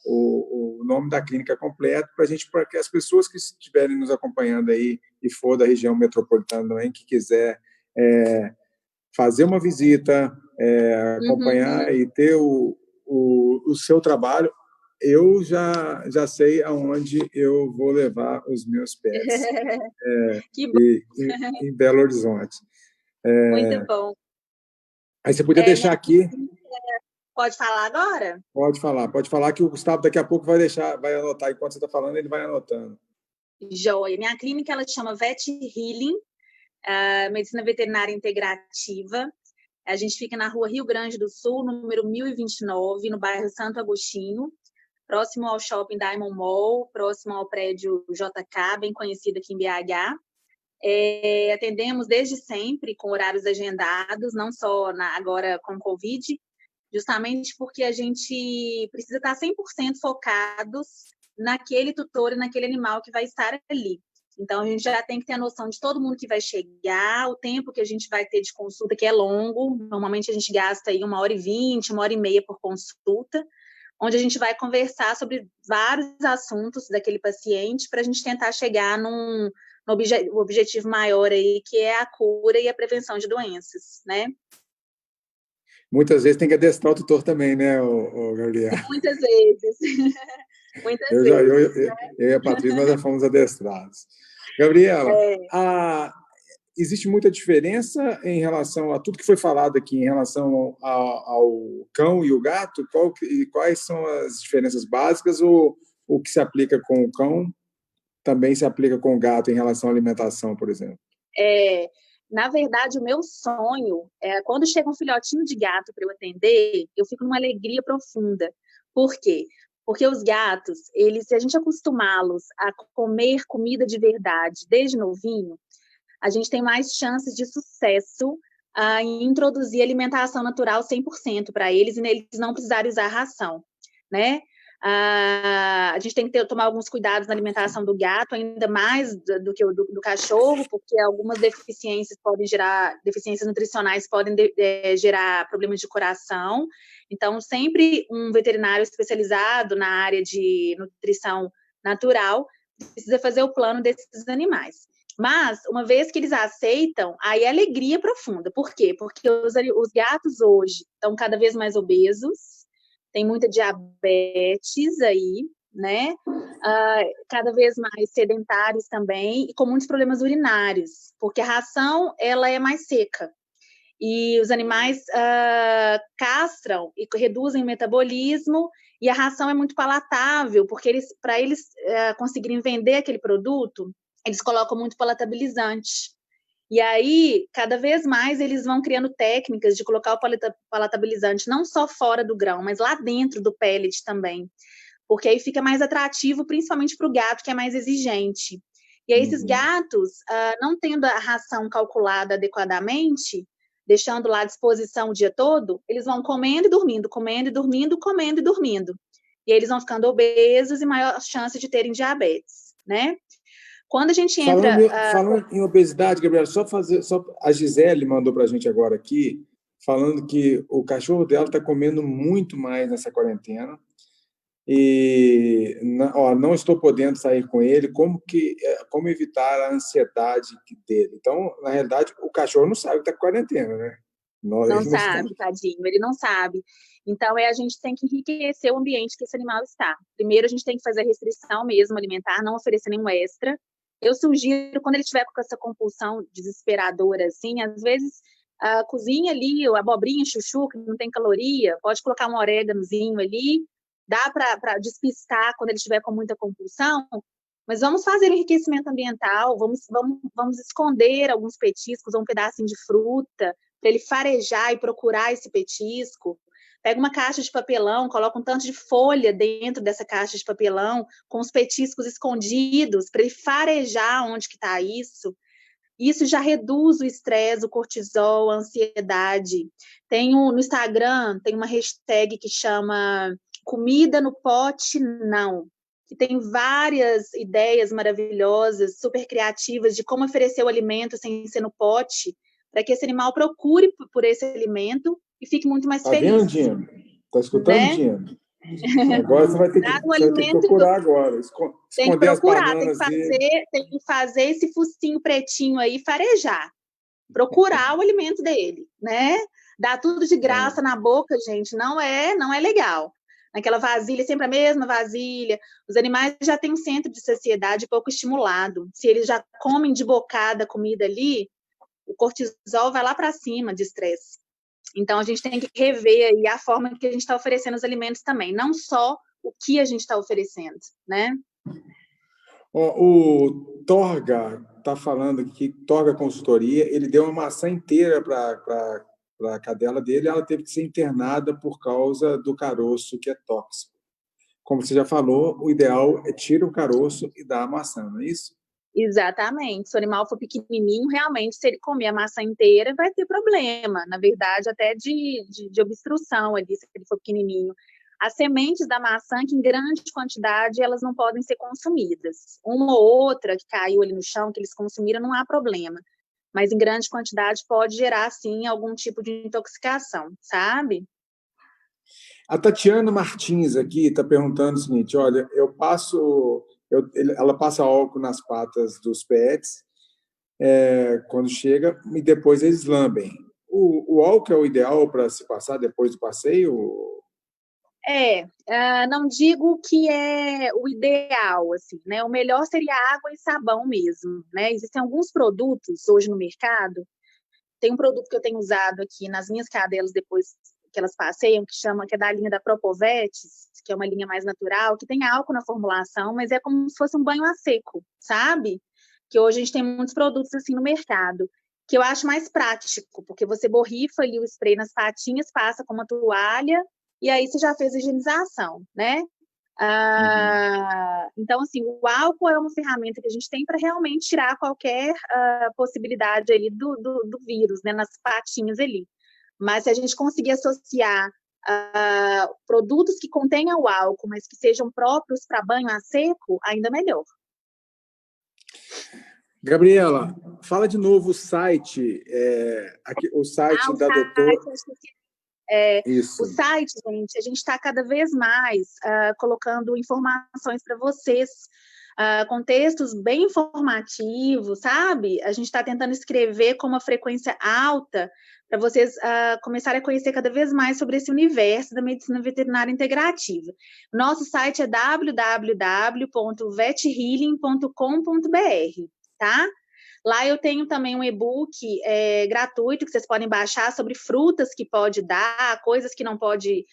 o nome da clínica completo para que as pessoas que estiverem nos acompanhando aí e for da região metropolitana também, que quiser fazer uma visita, acompanhar e ter o seu trabalho, eu já sei aonde eu vou levar os meus pets. Que bom. Em Belo Horizonte. Muito bom. Aí você podia deixar aqui. Pode falar agora? Pode falar que o Gustavo daqui a pouco vai anotar. Enquanto você está falando, ele vai anotando. Joia. Minha clínica ela chama Vet Healing, Medicina Veterinária Integrativa. A gente fica na rua Rio Grande do Sul, número 1029, no bairro Santo Agostinho, próximo ao Shopping Diamond Mall, próximo ao prédio JK, bem conhecido aqui em BH. Atendemos desde sempre com horários agendados, não só agora com Covid, justamente porque a gente precisa estar 100% focados naquele tutor e naquele animal que vai estar ali. Então, a gente já tem que ter a noção de todo mundo que vai chegar, o tempo que a gente vai ter de consulta, que é longo. Normalmente, a gente gasta aí 1h20, 1h30 por consulta, onde a gente vai conversar sobre vários assuntos daquele paciente para a gente tentar chegar no objetivo maior aí, que é a cura e a prevenção de doenças, né? Muitas vezes tem que adestrar o tutor também, né, Gabriel? Muitas vezes. Eu e a Patrícia, nós já fomos adestrados. Gabriela, existe muita diferença em relação a tudo que foi falado aqui, em relação ao cão e o gato? Quais são as diferenças básicas, ou o que se aplica com o cão também se aplica com o gato em relação à alimentação, por exemplo? Na verdade, o meu sonho é quando chega um filhotinho de gato para eu atender, eu fico numa alegria profunda. Por quê? Porque os gatos, se a gente acostumá-los a comer comida de verdade desde novinho, a gente tem mais chances de sucesso em introduzir alimentação natural 100% para eles e neles não precisarem usar ração, né? A gente tem que tomar alguns cuidados na alimentação do gato, ainda mais do que do cachorro, porque algumas deficiências nutricionais podem gerar problemas de coração. Então, sempre um veterinário especializado na área de nutrição natural precisa fazer o plano desses animais. Mas, uma vez que eles aceitam, aí é alegria profunda. Por quê? Porque os gatos hoje estão cada vez mais obesos, tem muita diabetes aí, né? Cada vez mais sedentários também, e com muitos problemas urinários, porque a ração, ela é mais seca. E os animais castram e reduzem o metabolismo, e a ração é muito palatável, porque para eles conseguirem vender aquele produto, eles colocam muito palatabilizante. E aí, cada vez mais, eles vão criando técnicas de colocar o palatabilizante não só fora do grão, mas lá dentro do pellet também. Porque aí fica mais atrativo, principalmente para o gato, que é mais exigente. E aí, esses gatos, não tendo a ração calculada adequadamente, deixando lá à disposição o dia todo, eles vão comendo e dormindo, comendo e dormindo, comendo e dormindo. E aí, eles vão ficando obesos e maior chance de terem diabetes, né? Quando a gente entra... Falando em obesidade, Gabriela, a Gisele mandou para a gente agora aqui, falando que o cachorro dela está comendo muito mais nessa quarentena e não estou podendo sair com ele, como evitar a ansiedade dele. Então, na realidade, o cachorro não sabe que está com quarentena, né? Não sabe, tadinho, ele não sabe. Então, a gente tem que enriquecer o ambiente que esse animal está. Primeiro, a gente tem que fazer a restrição mesmo alimentar, não oferecer nenhum extra. Eu sugiro, quando ele estiver com essa compulsão desesperadora, assim, às vezes, cozinha ali, a abobrinha, chuchu, que não tem caloria, pode colocar um oréganozinho ali, dá para despistar quando ele estiver com muita compulsão, mas vamos fazer enriquecimento ambiental, vamos esconder alguns petiscos, um pedacinho de fruta, para ele farejar e procurar esse petisco. Pega uma caixa de papelão, coloca um tanto de folha dentro dessa caixa de papelão, com os petiscos escondidos, para ele farejar onde que está isso. Isso já reduz o estresse, o cortisol, a ansiedade. No Instagram, tem uma hashtag que chama Comida no Pote Não, que tem várias ideias maravilhosas, super criativas, de como oferecer o alimento sem ser no pote, para que esse animal procure por esse alimento e fique muito mais feliz. Tá vendo, Dino? Tá escutando, né? Dino? Agora Dá o você vai ter que alimento, procurar agora. tem que Esconder as procurar, bananas dele. tem que fazer esse focinho pretinho aí farejar. Procurar o alimento dele, né? Dar tudo de graça na boca, gente, não é legal. Naquela vasilha, sempre a mesma vasilha. Os animais já têm um centro de saciedade pouco estimulado. Se eles já comem de bocada a comida ali, o cortisol vai lá para cima de estresse. Então, a gente tem que rever aí a forma que a gente está oferecendo os alimentos também, não só o que a gente está oferecendo, né? O Torga está falando aqui, Torga Consultoria, ele deu uma maçã inteira para a cadela dele, ela teve que ser internada por causa do caroço, que é tóxico. Como você já falou, o ideal é tirar o caroço e dar a maçã, não é isso? Exatamente. Se o animal for pequenininho, realmente, se ele comer a maçã inteira, vai ter problema. Na verdade, até de obstrução ali, se ele for pequenininho. As sementes da maçã, que em grande quantidade, elas não podem ser consumidas. Uma ou outra que caiu ali no chão, que eles consumiram, não há problema. Mas em grande quantidade pode gerar, sim, algum tipo de intoxicação, sabe? A Tatiana Martins aqui está perguntando o seguinte: olha, ela passa álcool nas patas dos pets quando chega e depois eles lambem. O álcool é o ideal para se passar depois do passeio? Não digo que é o ideal, assim, né? O melhor seria água e sabão mesmo, né? Existem alguns produtos hoje no mercado. Tem um produto que eu tenho usado aqui nas minhas cadelas depois que elas passeiam, que é da linha da Propovetes, que é uma linha mais natural, que tem álcool na formulação, mas é como se fosse um banho a seco, sabe? Que hoje a gente tem muitos produtos assim no mercado, que eu acho mais prático, porque você borrifa ali o spray nas patinhas, passa com uma toalha, e aí você já fez a higienização, né? Então, assim, o álcool é uma ferramenta que a gente tem para realmente tirar qualquer possibilidade ali do vírus, né, nas patinhas ali. Mas se a gente conseguir associar produtos que contenham o álcool, mas que sejam próprios para banho a seco, ainda melhor. Gabriela, fala de novo o site, o site O da site, doutora. o Isso. site, gente, a gente está cada vez mais colocando informações para vocês, com textos bem informativos, sabe? A gente está tentando escrever com uma frequência alta para vocês começarem a conhecer cada vez mais sobre esse universo da medicina veterinária integrativa. Nosso site é www.vethealing.com.br, tá? Lá eu tenho também um e-book gratuito que vocês podem baixar sobre frutas que pode dar, coisas que não pode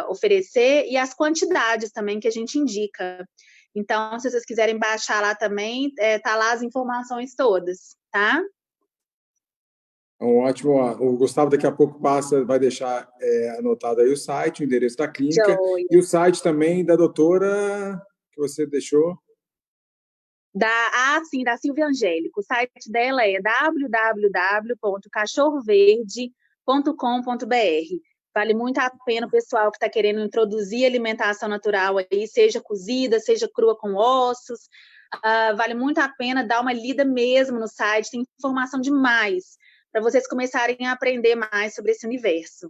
oferecer e as quantidades também que a gente indica. Então, se vocês quiserem baixar lá também, tá lá as informações todas, tá? Ótimo. O Gustavo daqui a pouco vai deixar anotado aí o site, o endereço da clínica Joia. e o site também da doutora que você deixou. Sim, da Silvia Angélico. O site dela é www.cachorroverde.com.br. Vale muito a pena o pessoal que está querendo introduzir alimentação natural aí, seja cozida, seja crua com ossos. Vale muito a pena dar uma lida mesmo no site, tem informação demais para vocês começarem a aprender mais sobre esse universo.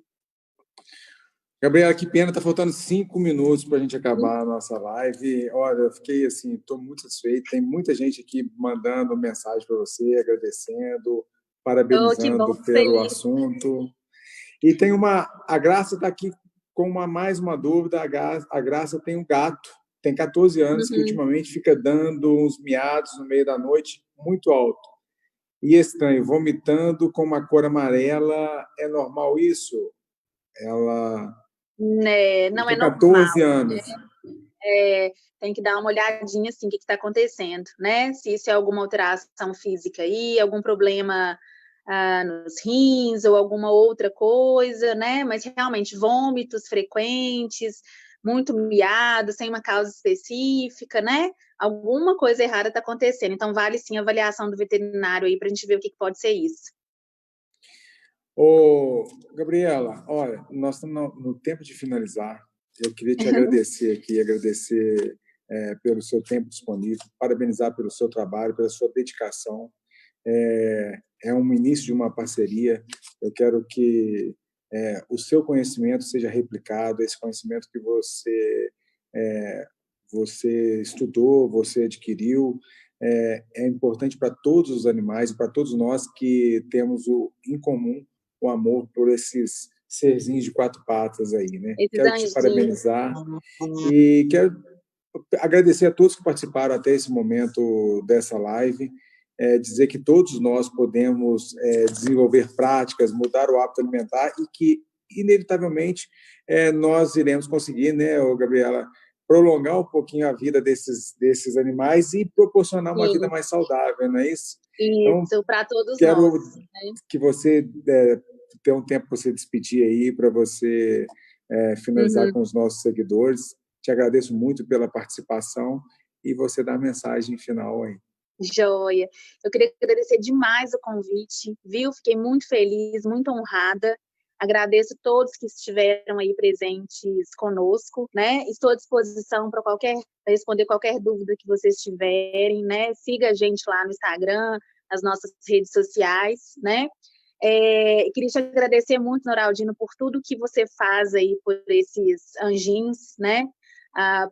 Gabriela, que pena, está faltando 5 minutos para a gente acabar a nossa live. Olha, eu fiquei assim, estou muito satisfeito. Tem muita gente aqui mandando mensagem para você, agradecendo, parabenizando pelo assunto. E tem a Graça está aqui com mais uma dúvida. A Graça tem um gato, tem 14 anos, que ultimamente fica dando uns miados no meio da noite muito alto. E estranho, vomitando com uma cor amarela. É normal isso? Ela Não é tem normal. 14 anos. Tem que dar uma olhadinha assim, o que está acontecendo, né? Se isso é alguma alteração física aí, algum problema nos rins ou alguma outra coisa, né? Mas realmente vômitos frequentes, muito miado, sem uma causa específica, né? Alguma coisa errada está acontecendo. Então vale sim a avaliação do veterinário aí para a gente ver o que pode ser isso. Gabriela, olha, nós estamos no tempo de finalizar. Eu queria te agradecer pelo seu tempo disponível, parabenizar pelo seu trabalho, pela sua dedicação. É um início de uma parceria. Eu quero que o seu conhecimento seja replicado, esse conhecimento que você estudou, você adquiriu, é importante para todos os animais e para todos nós que temos em comum o amor por esses serzinhos de quatro patas aí, né? Esses Quero te anjinhos. parabenizar e quero agradecer a todos que participaram até esse momento dessa live, dizer que todos nós podemos desenvolver práticas, mudar o hábito alimentar e que, inevitavelmente, nós iremos conseguir, né, Gabriela, prolongar um pouquinho a vida desses animais e proporcionar uma vida Sim. mais saudável, não é isso? Então, Isso, para todos quero nós. que você tenha um tempo para você despedir aí, para você finalizar com os nossos seguidores. Te agradeço muito pela participação e você dá a mensagem final aí. Joia. Eu queria agradecer demais o convite, viu? Fiquei muito feliz, muito honrada. Agradeço todos que estiveram aí presentes conosco, né? Estou à disposição para responder qualquer dúvida que vocês tiverem, né? Siga a gente lá no Instagram, nas nossas redes sociais, né? Queria te agradecer muito, Noraldino, por tudo que você faz aí por esses anjinhos, né?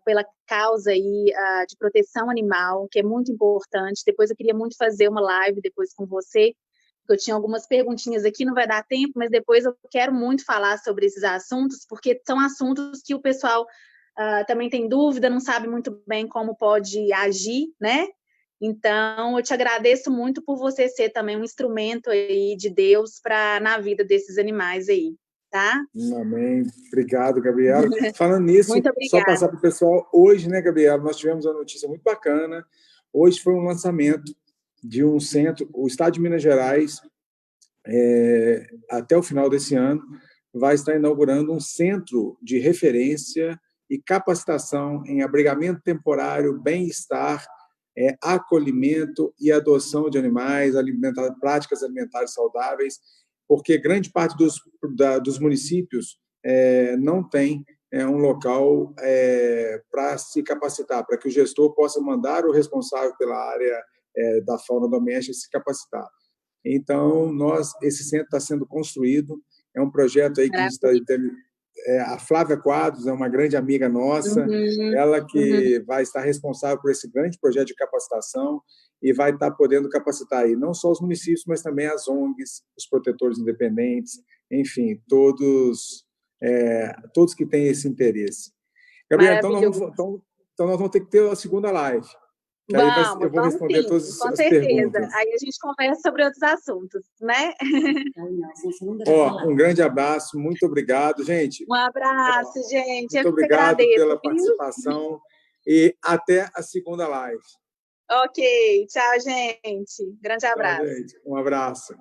Pela causa aí de proteção animal, que é muito importante. Depois eu queria muito fazer uma live depois com você, porque eu tinha algumas perguntinhas aqui, não vai dar tempo, mas depois eu quero muito falar sobre esses assuntos, porque são assuntos que o pessoal também tem dúvida, não sabe muito bem como pode agir, né? Então, eu te agradeço muito por você ser também um instrumento aí de Deus na vida desses animais aí, tá? Amém. Obrigado, Gabriela. Falando nisso, só passar para o pessoal, hoje, né, Gabriela, nós tivemos uma notícia muito bacana. Hoje foi um lançamento de um centro, o Estado de Minas Gerais, até o final desse ano, vai estar inaugurando um centro de referência e capacitação em abrigamento temporário, bem-estar, acolhimento e adoção de animais, práticas alimentares saudáveis, porque grande parte dos municípios não tem um local para se capacitar, para que o gestor possa mandar o responsável pela área da fauna doméstica se capacitar. Então, esse centro está sendo construído, é um projeto aí que está a Flávia Quadros é uma grande amiga nossa, ela que vai estar responsável por esse grande projeto de capacitação e vai estar podendo capacitar aí não só os municípios, mas também as ONGs, os protetores independentes, enfim, todos que têm esse interesse. Gabriela, então nós vamos ter que ter a segunda live. Que aí eu vou responder todas as perguntas. Aí a gente conversa sobre outros assuntos, né? Um grande abraço, muito obrigado, gente. Um abraço, gente. Muito obrigado pela participação e até a segunda live. Ok, tchau, gente. Grande abraço. Tchau, gente. Um abraço.